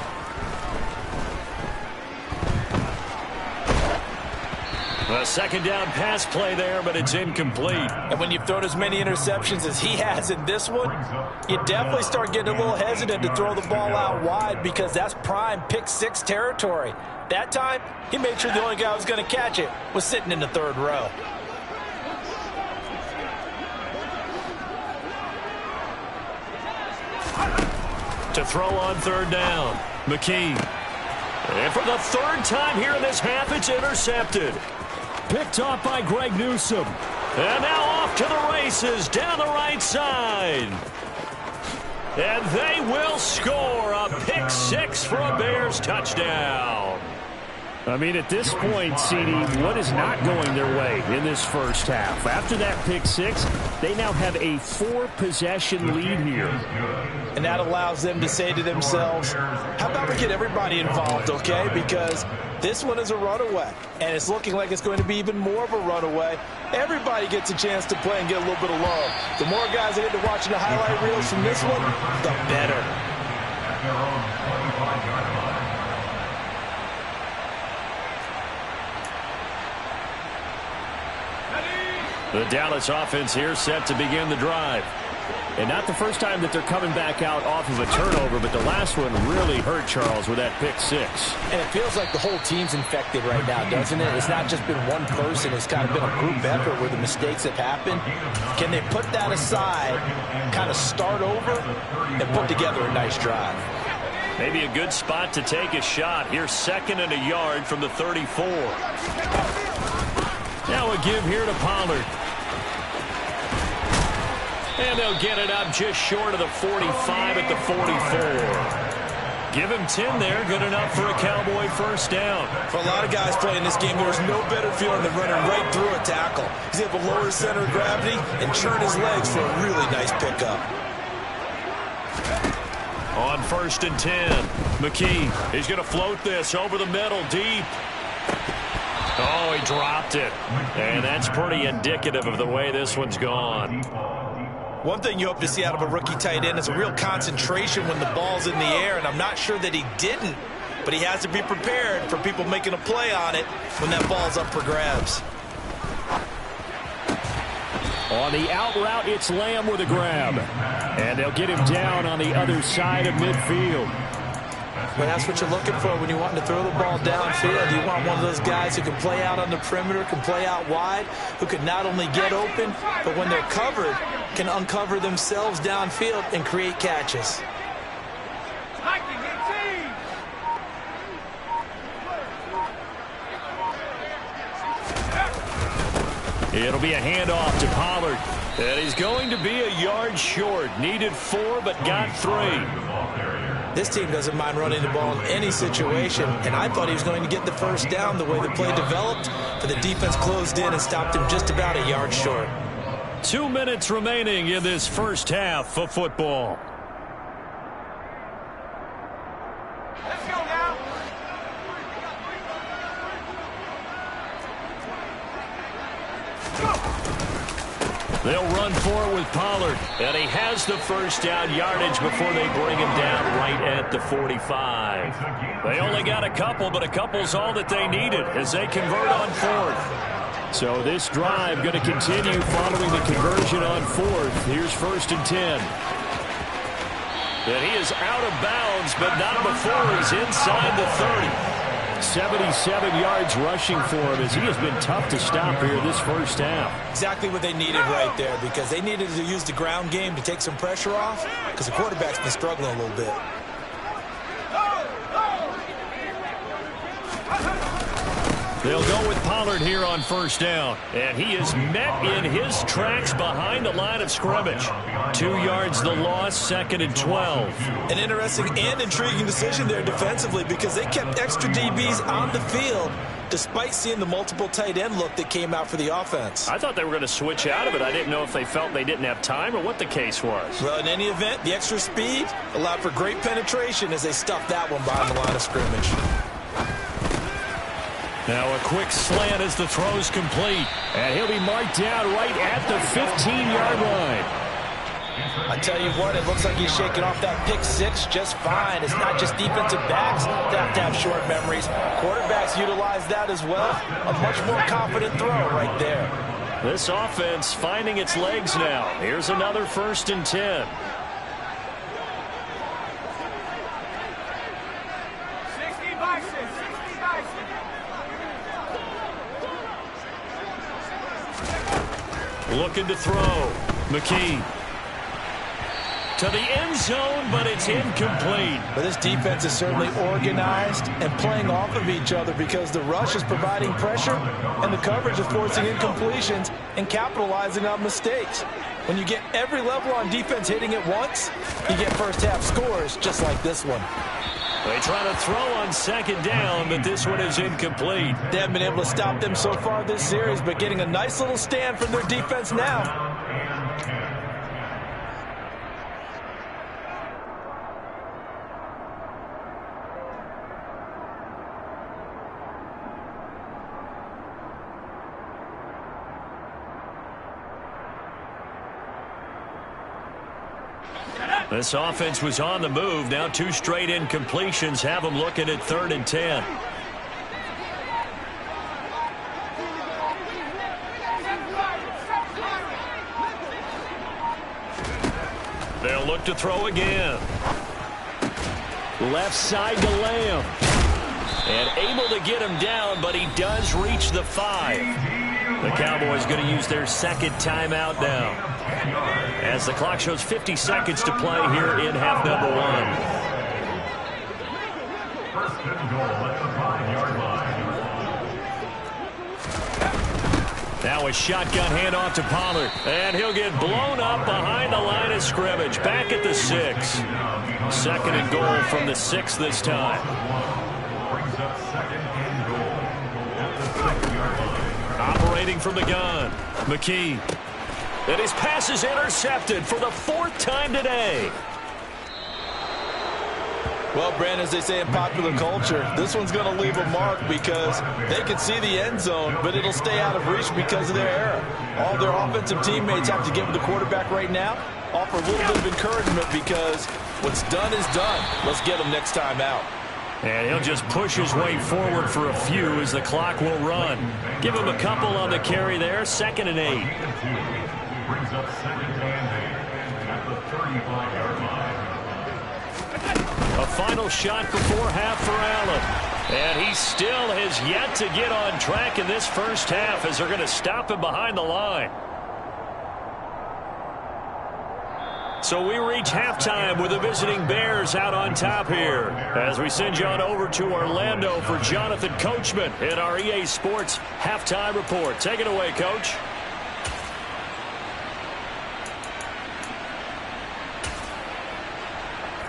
S4: A 2nd down pass play there, but it's incomplete.
S5: And when you've thrown as many interceptions as he has in this one, you definitely start getting a little hesitant to throw the ball out wide because that's prime pick-6 territory. That time, he made sure the only guy who was going to catch it was sitting in the 3rd row.
S4: To throw on 3rd down, McKee. And for the 3rd time here in this half, it's intercepted. picked off by Greg Newsome. And now off to the races down the right side. And they will score a pick six for a Bears touchdown. I mean, at this point, CD, what is not going their way in this first half? After that pick six, they now have a 4-possession lead here.
S5: And that allows them to say to themselves, how about we get everybody involved, okay? Because this one is a runaway, and it's looking like it's going to be even more of a runaway. Everybody gets a chance to play and get a little bit of love. The more guys that get to watching the highlight reels from this one, the better.
S12: At their own 25-yard line.
S4: The Dallas offense here set to begin the drive. And not the first time that they're coming back out off of a turnover, but the last one really hurt Charles with that pick six.
S5: And it feels like the whole team's infected right now, doesn't it? It's not just been one person. It's kind of been a group effort where the mistakes have happened. Can they put that aside, kind of start over, and put together a nice drive?
S4: Maybe a good spot to take a shot. Here's 2nd and a yard from the 34. Now a give here to Pollard. And they'll get it up just short of the 45 at the 44. Give him 10 there. Good enough for a Cowboy first down.
S5: For a lot of guys playing this game, there's no better feeling than running right through a tackle. He's able to lower his center of gravity and churn his legs for a really nice pickup.
S4: On 1st and 10, McKee, he's going to float this over the middle, deep. Oh, he dropped it. And that's pretty indicative of the way this one's gone.
S5: One thing you hope to see out of a rookie tight end is a real concentration when the ball's in the air, and I'm not sure that he didn't, but he has to be prepared for people making a play on it when that ball's up for grabs.
S4: On the out route, it's Lamb with a grab. And they'll get him down on the other side of midfield.
S5: Well, that's what you're looking for when you want to throw the ball downfield. You want one of those guys who can play out on the perimeter, can play out wide, who can not only get open, but when they're covered, can uncover themselves downfield and create catches.
S4: It'll be a handoff to Pollard. And he's going to be a yard short. Needed 4, but got 3.
S5: This team doesn't mind running the ball in any situation, and I thought he was going to get the first down the way the play developed, but the defense closed in and stopped him just about a yard short.
S4: 2 minutes remaining in this first half of football.
S13: Let's go now.
S4: They'll run for it with Pollard, and he has the first down yardage before they bring him down right at the 45. They only got a couple, but a couple's all that they needed as they convert on 4th. So this drive going to continue following the conversion on 4th. Here's 1st and 10. And he is out of bounds, but not before he's inside the 30. 77 yards rushing for him as he has been tough to stop here this first half.
S5: Exactly what they needed right there, because they needed to use the ground game to take some pressure off, because the quarterback's been struggling a little bit.
S4: They'll go with Pollard here on 1st down. And he is met in his tracks behind the line of scrimmage. 2 yards the loss, 2nd and 12.
S5: An interesting and intriguing decision there defensively, because they kept extra DBs on the field despite seeing the multiple tight end look that came out for the offense.
S4: I thought they were going to switch out of it. I didn't know if they felt they didn't have time or what the case was.
S5: Well, in any event, the extra speed allowed for great penetration as they stuffed that one behind the line of scrimmage.
S4: Now a quick slant as the throw's complete. And he'll be marked down right at the 15-yard line.
S5: I tell you what, it looks like he's shaking off that pick six just fine. It's not just defensive backs that have to have short memories. Quarterbacks utilize that as well. A much more confident throw right there.
S4: This offense finding its legs now. Here's another 1st and 10. Looking to throw. McKee.
S8: to the end zone, but it's incomplete.
S5: But this defense is certainly organized and playing off of each other because the rush is providing pressure and the coverage is forcing incompletions and capitalizing on mistakes. When you get every level on defense hitting at once, you get first half scores just like this one.
S8: They try to throw on second down, but this one is incomplete.
S5: They haven't been able to stop them so far this series, but getting a nice little stand from their defense now.
S8: This offense was on the move. Now 2 straight incompletions have them looking at 3rd and 10. They'll look to throw again. Left side to Lamb. And able to get him down, but he does reach the 5. The Cowboys going to use their second timeout now, as the clock shows 50 seconds to play here in half number 1.
S12: First and goal at the 5-yard line.
S8: Now a shotgun handoff to Pollard, and he'll get blown up behind the line of scrimmage. Back at the 6. Second and goal from the 6 this time.
S12: Brings up second and goal at the 6-yard line.
S8: Operating from the gun, McKee. And his pass is intercepted for the 4th time today.
S5: Well, Brandon, as they say in popular culture, this one's going to leave a mark because they can see the end zone, but it'll stay out of reach because of their error. All their offensive teammates have to get with the quarterback right now, offer a little bit of encouragement because what's done is done. Let's get them next time out.
S8: And he'll just push his way forward for a few as the clock will run. Give him a couple on the carry there. 2nd and 8.
S12: Brings up 2nd and 8 at the 35-yard line.
S8: A final shot before half for Allen. And he still has yet to get on track in this first half as they're going to stop him behind the line. So we reach halftime with the visiting Bears out on top here, as we send you on over to Orlando for Jonathan Coachman in our EA Sports Halftime Report. Take it away, Coach.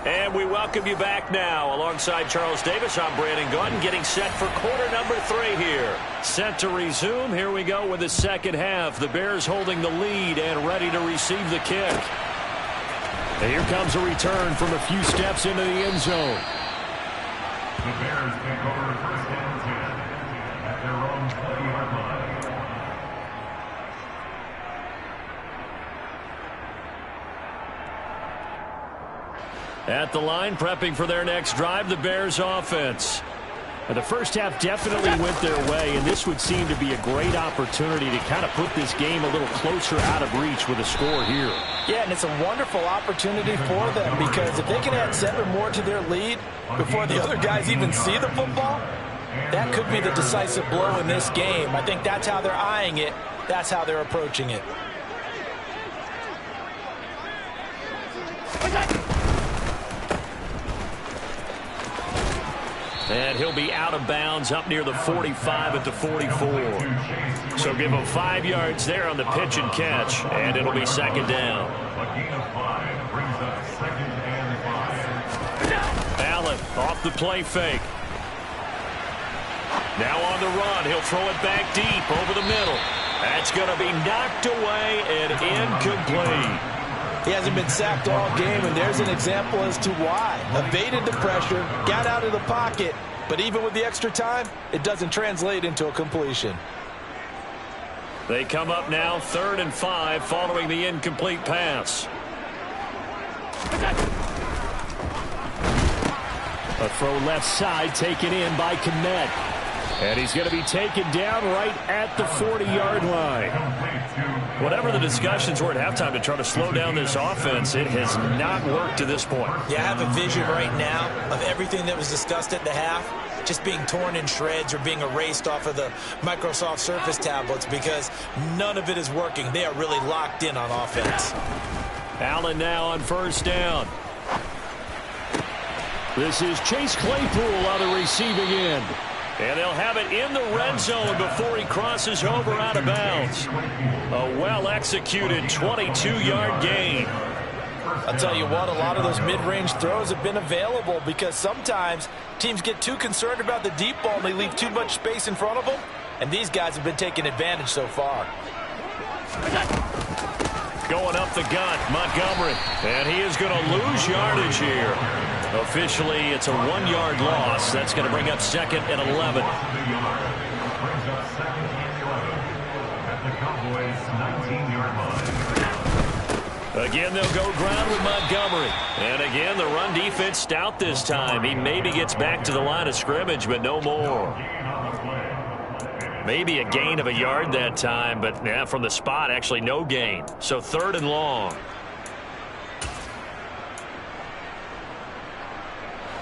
S8: And we welcome you back now. Alongside Charles Davis, I'm Brandon Gunn, getting set for quarter number 3 here. Set to resume. Here we go with the second half. The Bears holding the lead and ready to receive the kick. And here comes a return from a few steps into the end zone.
S12: The Bears take over 1st and 10 at their own 20-yard line.
S8: At the line, prepping for their next drive, the Bears offense. And the first half definitely went their way, and this would seem to be a great opportunity to kind of put this game a little closer out of reach with a score here.
S5: Yeah, and it's a wonderful opportunity for them because if they can add 7 more to their lead before the other guys even see the football, that could be the decisive blow in this game. I think that's how they're eyeing it. That's how they're approaching it.
S8: And he'll be out of bounds up near the 45 at the 44. So give him 5 yards there on the pitch and catch, and it'll be 2nd down.
S12: A gain of 5 brings up 2nd and 5.
S8: Allen off the play fake. Now on the run. He'll throw it back deep over the middle. That's going to be knocked away and incomplete.
S5: He hasn't been sacked all game, and there's an example as to why. Evaded the pressure, got out of the pocket, but even with the extra time, it doesn't translate into a completion.
S8: They come up now 3rd and 5 following the incomplete pass. A throw left side taken in by Kmet. And he's going to be taken down right at the 40-yard line. Whatever the discussions were at halftime to try to slow down this offense, it has not worked to this point.
S5: Yeah, I have a vision right now of everything that was discussed at the half just being torn in shreds or being erased off of the Microsoft Surface tablets because none of it is working. They are really locked in on offense.
S4: Allen now on first down. This is Chase Claypool on the receiving end. And they'll have it in the red zone before he crosses over out of bounds. A well-executed 22-yard gain.
S5: I'll tell you what, a lot of those mid-range throws have been available because sometimes teams get too concerned about the deep ball and they leave too much space in front of them. And these guys have been taking advantage so far.
S4: Going up the gut, Montgomery. And he is going to lose yardage here. Officially, it's a 1-yard loss. That's going to bring up 2nd and 11.
S12: Brings up 2nd and 11 at the Cowboys' 19-yard line.
S4: Again, they'll go ground with Montgomery. And again, the run defense stout this time. He maybe gets back to the line of scrimmage, but no more. Maybe a gain of a yard that time, but yeah, from the spot, actually no gain. So 3rd and long.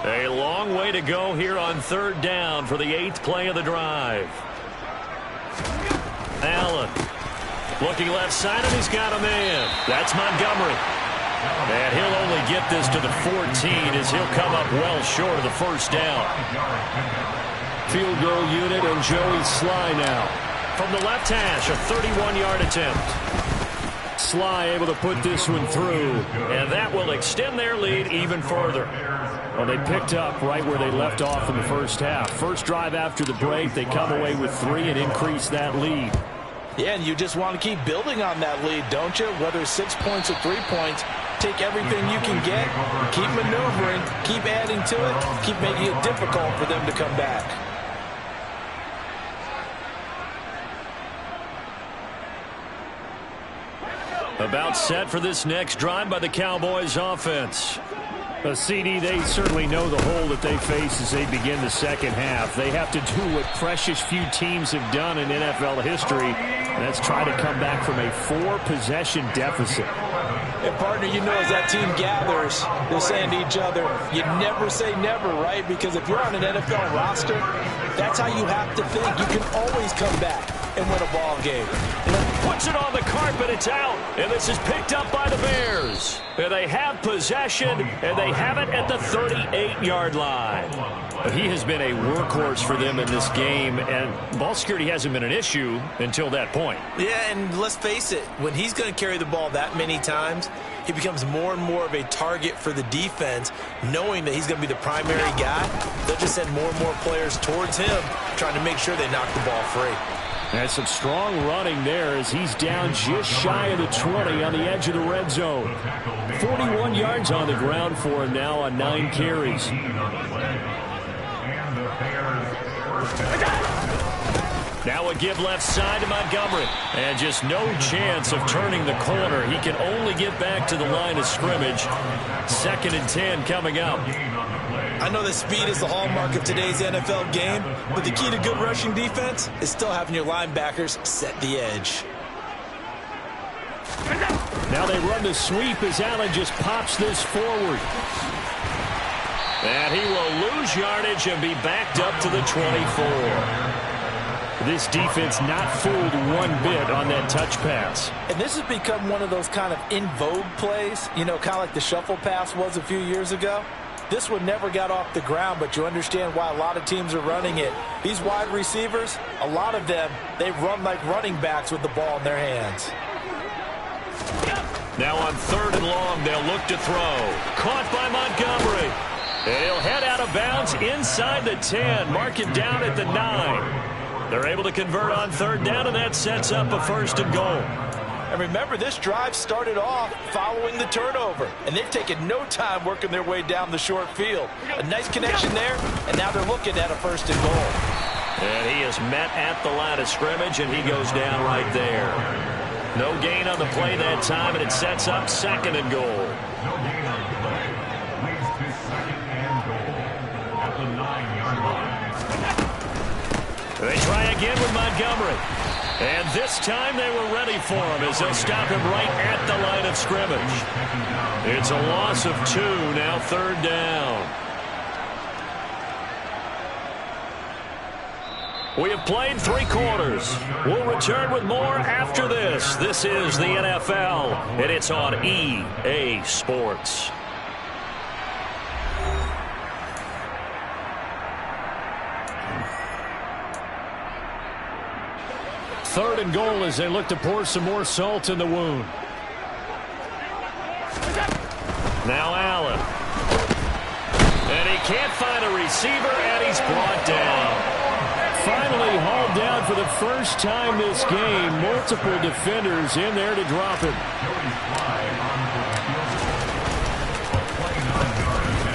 S4: A long way to go here on 3rd down for the 8th play of the drive. Allen looking left side, and he's got a man. That's Montgomery. And he'll only get this to the 14 as he'll come up well short of the first down. Field goal unit and Joey Sly now. From the left hash, a 31-yard attempt. Sly able to put this one through, and that will extend their lead even further. Well, they picked up right where they left off in the first half. First drive after the break, they come away with 3 and increase that lead.
S5: Yeah, and you just want to keep building on that lead, don't you? Whether it's 6 points or 3 points, take everything you can get, keep maneuvering, keep adding to it, keep making it difficult for them to come back.
S4: About set for this next drive by the Cowboys offense.
S8: A CD, they certainly know the hole that they face as they begin the second half. They have to do what precious few teams have done in NFL history, and that's try to come back from a 4-possession deficit.
S5: And partner, you know, as that team gathers, they're saying to each other, you never say never, right? Because if you're on an NFL roster, that's how you have to think. You can always come back and win a ball game.
S4: Puts it on the carpet, it's out, and this is picked up by the Bears. And they have possession, and they have it at the 38-yard line. But he has been a workhorse for them in this game, and ball security hasn't been an issue until that point.
S5: Yeah, and let's face it, when he's going to carry the ball that many times, he becomes more and more of a target for the defense, knowing that he's going to be the primary guy. They'll just send more and more players towards him, trying to make sure they knock the ball free.
S8: That's some strong running there as he's down just shy of the 20 on the edge of the red zone. 41 yards on the ground for him now on 9 carries. Now a give left side to Montgomery. And just no chance of turning the corner. He can only get back to the line of scrimmage. 2nd and 10 coming up.
S5: I know that speed is the hallmark of today's NFL game, but the key to good rushing defense is still having your linebackers set the edge.
S8: Now they run the sweep as Allen just pops this forward.
S4: And he will lose yardage and be backed up to the 24.
S8: This defense not fooled one bit on that touch pass.
S5: And this has become one of those kind of in vogue plays, you know, kind of like the shuffle pass was a few years ago. This one never got off the ground, but you understand why a lot of teams are running it. These wide receivers, a lot of them, they run like running backs with the ball in their hands.
S4: Now on 3rd and long, they'll look to throw. Caught by Montgomery. And he'll head out of bounds inside the 10. Mark it down at the 9. They're able to convert on 3rd down, and that sets up a 1st and goal.
S5: And remember, this drive started off following the turnover, and they've taken no time working their way down the short field. A nice connection there, and now they're looking at a 1st and goal.
S4: And he is met at the line of scrimmage, and he goes down right there. No gain on the play that time, and it sets up 2nd and goal.
S12: No gain on the play. Leads to 2nd and goal at the 9-yard line.
S4: They try again with Montgomery. And this time they were ready for him as they'll stop him right at the line of scrimmage. It's a loss of 2, now 3rd down. We have played 3 quarters. We'll return with more after this. This is the NFL, and it's on EA Sports. Third and goal as they look to pour some more salt in the wound. Now Allen. And he can't find a receiver, and he's brought down. Finally hauled down for the first time this game. Multiple defenders in there to drop him.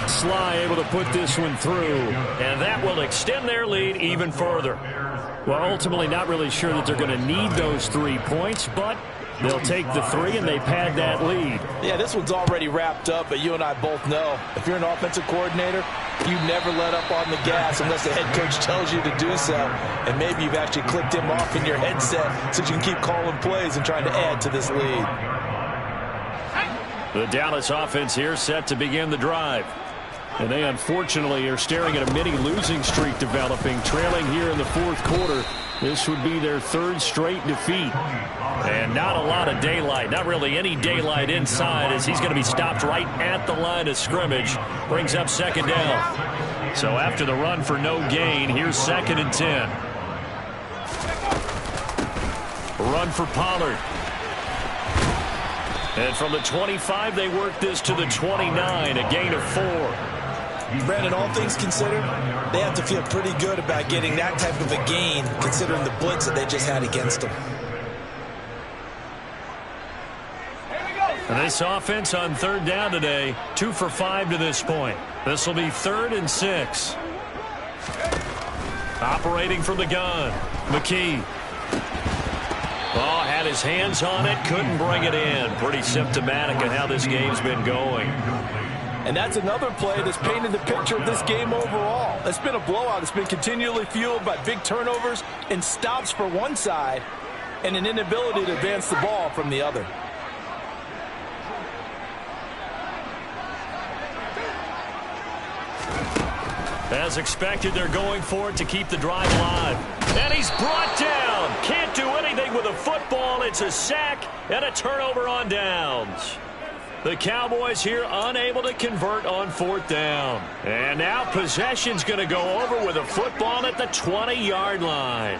S4: Sly able to put this one through, and that will extend their lead even further. Well, ultimately not really sure that they're going to need those 3 points, but they'll take the 3 and they pad that lead.
S5: Yeah, this one's already wrapped up, but you and I both know if you're an offensive coordinator, you never let up on the gas unless the head coach tells you to do so. And maybe you've actually clicked him off in your headset so you can keep calling plays and trying to add to this lead.
S4: The Dallas offense here set to begin the drive. And they unfortunately are staring at a mini losing streak developing, trailing here in the 4th quarter. This would be their 3rd straight defeat. And not a lot of daylight, not really any daylight inside, as he's going to be stopped right at the line of scrimmage. Brings up 2nd down. So after the run for no gain, here's 2nd and 10. Run for Pollard. And from the 25, they work this to the 29, a gain of 4.
S5: Brandon, all things considered, they have to feel pretty good about getting that type of a gain, considering the blitz that they just had against them.
S4: And this offense on 3rd down today, 2 for 5 to this point. This will be 3rd and 6. Operating from the gun, McKee. Oh, had his hands on it, couldn't bring it in. Pretty symptomatic of how this game's been going.
S5: And that's another play that's painted the picture of this game overall. It's been a blowout. It's been continually fueled by big turnovers and stops for one side and an inability to advance the ball from the other.
S4: As expected, they're going for it to keep the drive alive. And he's brought down. Can't do anything with a football. It's a sack and a turnover on downs. The Cowboys here unable to convert on 4th down. And now possession's going to go over with a football at the 20-yard line.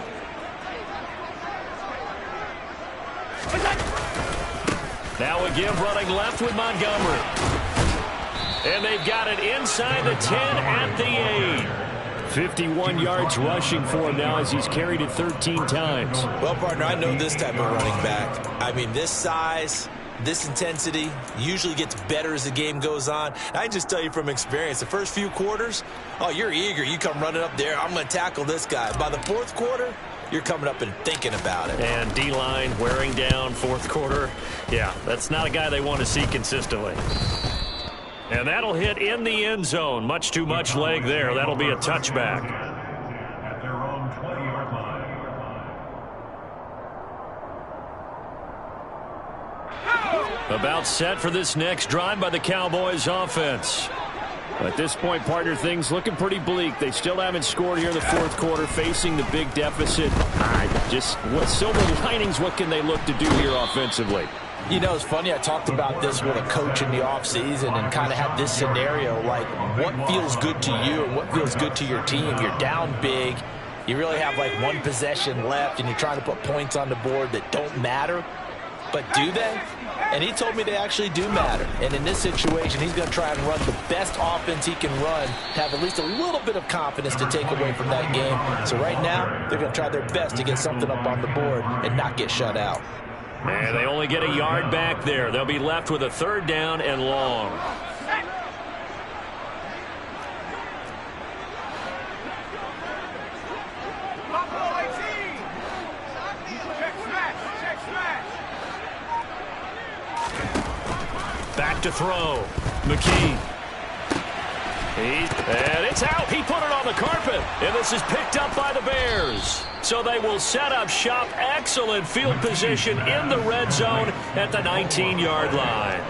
S4: Now again running left with Montgomery. And they've got it inside the 10 at the 8. 51 yards rushing for him now as he's carried it 13 times.
S5: Well, partner, I know this type of running back. I mean, this size, this intensity usually gets better as the game goes on. I can just tell you from experience, the first few quarters, oh, you're eager. You come running up there, I'm going to tackle this guy. By the 4th quarter, you're coming up and thinking about it.
S4: And D-line wearing down 4th quarter. Yeah, that's not a guy they want to see consistently. And that'll hit in the end zone. Much too much leg there. That'll be a touchback.
S12: At their own 20-yard line.
S4: About set for this next drive by the Cowboys offense. At this point, partner, things looking pretty bleak. They still haven't scored here in the 4th quarter, facing the big deficit. What silver linings, what can they look to do here offensively?
S5: You know, it's funny, I talked about this with a coach in the offseason and kind of had this scenario, like what feels good to you and what feels good to your team. You're down big. You really have like 1 possession left, and you're trying to put points on the board that don't matter. But do they? And he told me they actually do matter. And in this situation, he's going to try and run the best offense he can run to have at least a little bit of confidence to take away from that game. So right now, they're going to try their best to get something up on the board and not get shut out.
S4: And they only get a yard back there. They'll be left with a 3rd down and long. Back to throw. McKee. And it's out. He put it on the carpet. And this is picked up by the Bears. So they will set up shop. Excellent field position in the red zone at the 19-yard line.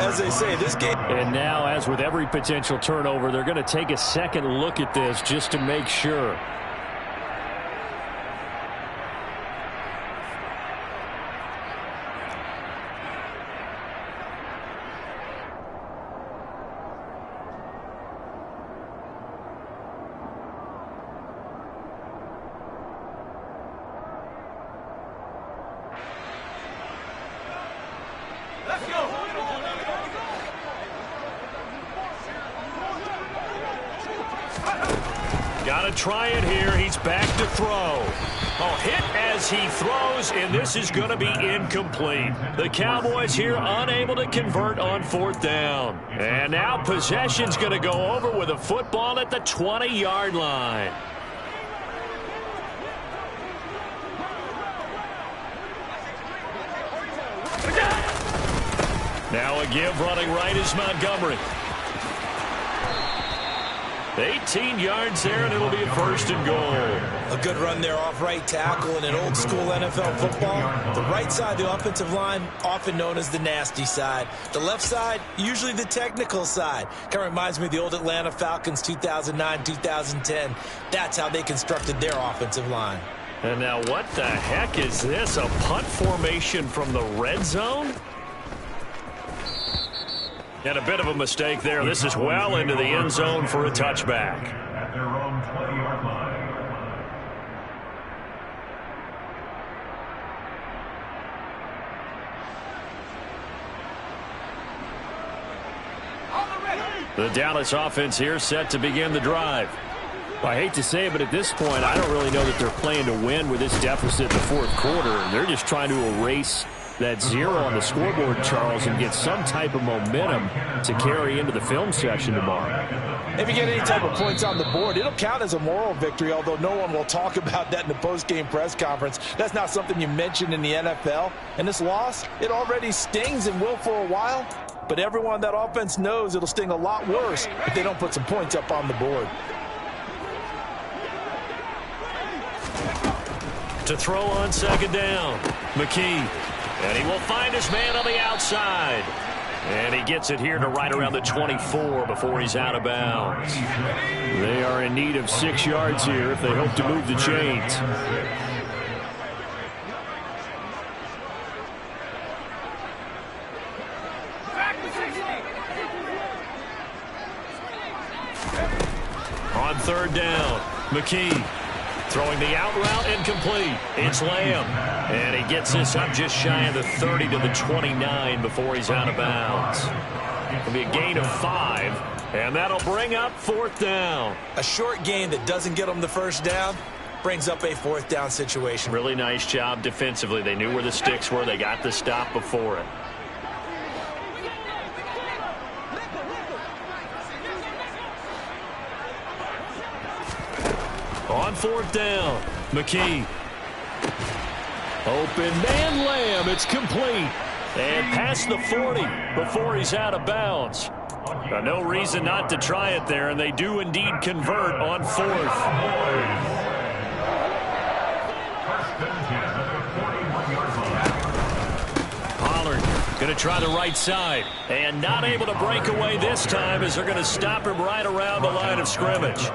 S5: As they say, this game.
S4: And now, as with every potential turnover, they're going to take a second look at this just to make sure. Got to try it here. He's back to throw. Oh, hit as he throws, and this is going to be incomplete. The Cowboys here unable to convert on 4th down. And now possession's going to go over with a football at the 20-yard line. Now a give running right is Montgomery. 18 yards there, and it'll be a 1st and goal.
S5: A good run there off right tackle in an old-school NFL football. The right side of the offensive line, often known as the nasty side. The left side, usually the technical side. Kind of reminds me of the old Atlanta Falcons 2009-2010. That's how they constructed their offensive line.
S4: And now what the heck is this? A punt formation from the red zone? And a bit of a mistake there. This is well into the end zone for a touchback.
S12: At their own 20-yard line.
S4: The Dallas offense here set to begin the drive.
S8: Well, I hate to say it, but at this point, I don't really know that they're playing to win with this deficit in the 4th quarter. They're just trying to erase that 0 on the scoreboard, Charles, and get some type of momentum to carry into the film session tomorrow.
S5: If you get any type of points on the board, it'll count as a moral victory, although no one will talk about that in the post-game press conference. That's not something you mention in the NFL. And this loss, it already stings and will for a while. But everyone on that offense knows it'll sting a lot worse if they don't put some points up on the board.
S4: To throw on 2nd down, McKee. And he will find his man on the outside. And he gets it here to right around the 24 before he's out of bounds.
S8: They are in need of 6 yards here if they hope to move the chains.
S4: On 3rd down, McKee. Throwing the out route incomplete. It's Lamb. And he gets this up just shy of the 30 to the 29 before he's out of bounds. It'll be a gain of 5. And that'll bring up 4th down.
S5: A short gain that doesn't get them the 1st down brings up a 4th down situation.
S4: Really nice job defensively. They knew where the sticks were. They got the stop before it. On 4th down, McKee. Open man Lamb. It's complete. And past the 40 before he's out of bounds. No reason not to try it there, and they do indeed convert on 4th. Going to try the right side, and not able to break away this time as they're going to stop him right around the line of scrimmage.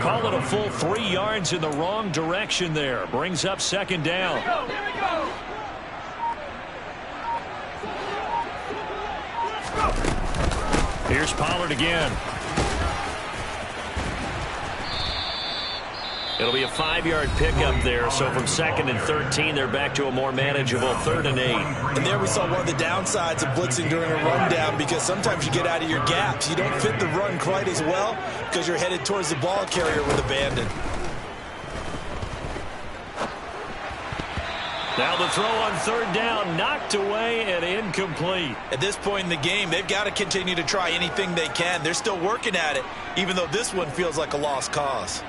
S4: Call it a full 3 yards in the wrong direction there. Brings up 2nd down. Here's Pollard again. It'll be a 5-yard pickup there, so from 2nd and 13, they're back to a more manageable 3rd and 8.
S5: And there we saw one of the downsides of blitzing during a rundown, because sometimes you get out of your gaps. You don't fit the run quite as well because you're headed towards the ball carrier with abandon.
S4: Now the throw on 3rd down, knocked away and incomplete.
S5: At this point in the game, they've got to continue to try anything they can. They're still working at it, even though this one feels like a lost cause.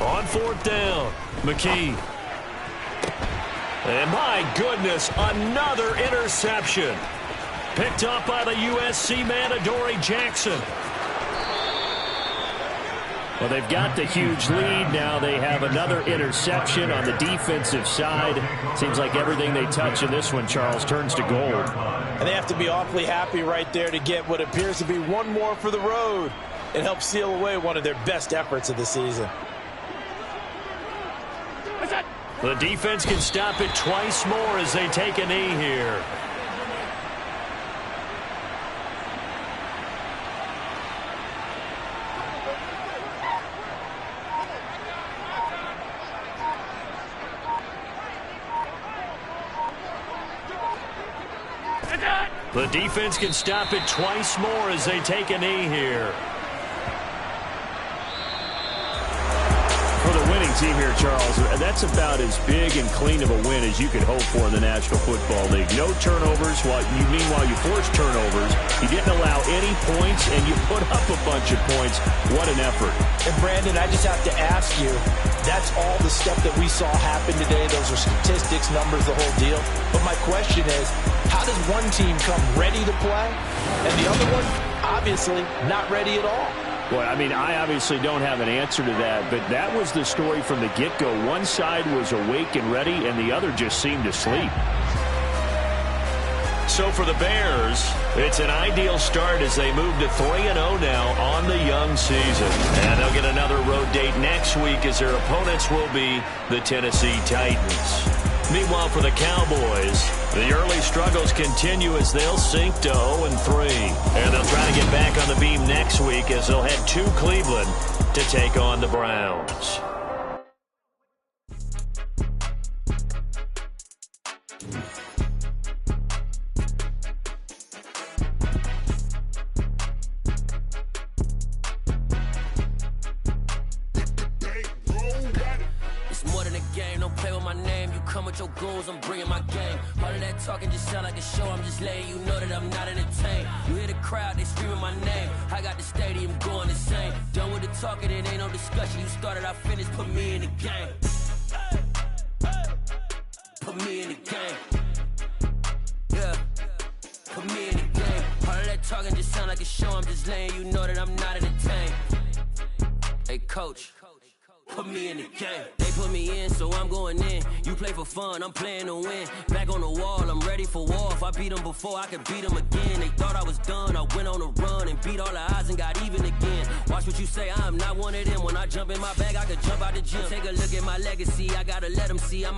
S4: On 4th down, McKee. And my goodness, another interception. Picked up by the USC man, Adoree Jackson.
S8: Well, they've got the huge lead. Now they have another interception on the defensive side. Seems like everything they touch in this one, Charles, turns to gold.
S5: And they have to be awfully happy right there to get what appears to be one more for the road. It helps seal away one of their best efforts of the season.
S4: The defense can stop it twice more as they take a knee here. The defense can stop it twice more as they take a knee here.
S8: For the winning team here, Charles, that's about as big and clean of a win as you can hope for in the National Football League. No turnovers. Meanwhile, you forced turnovers. You didn't allow any points, and you put up a bunch of points. What an effort.
S5: And, Brandon, I just have to ask you, that's all the stuff that we saw happen today. Those are statistics, numbers, the whole deal. But my question is, how does one team come ready to play, and the other one, obviously, not ready at all?
S8: Well, I mean, I obviously don't have an answer to that, but that was the story from the get-go. One side was awake and ready, and the other just seemed to sleep.
S4: So for the Bears, it's an ideal start as they move to 3-0 now on the young season. And they'll get another road date next week as their opponents will be the Tennessee Titans. Meanwhile, for the Cowboys, the early struggles continue as they'll sink to 0-3. And they'll try to get back on the beam next week as they'll head to Cleveland to take on the Browns.
S3: Your goals, I'm bringing my game. All of that talking just sound like a show. I'm just letting you know that I'm not entertained. You hear the crowd, they screaming my name. I got the stadium going insane. Done with the talking, it ain't no discussion. You started, I finished, put me in the game. Put me in the game. Yeah, put me in the game. All of that talking just sound like a show. I'm just letting you know that I'm not entertained. Hey, coach, put me in the game. They put me in, so I'm going in. You play for fun, I'm playing to win. Back on the wall, I'm ready for war. If I beat them before, I could beat them again. They thought I was done, I went on a run and beat all the odds and got even again. Watch what you say, I'm not one of them. When I jump in my bag, I could jump out the gym. Take a look at my legacy, I gotta let them see I'm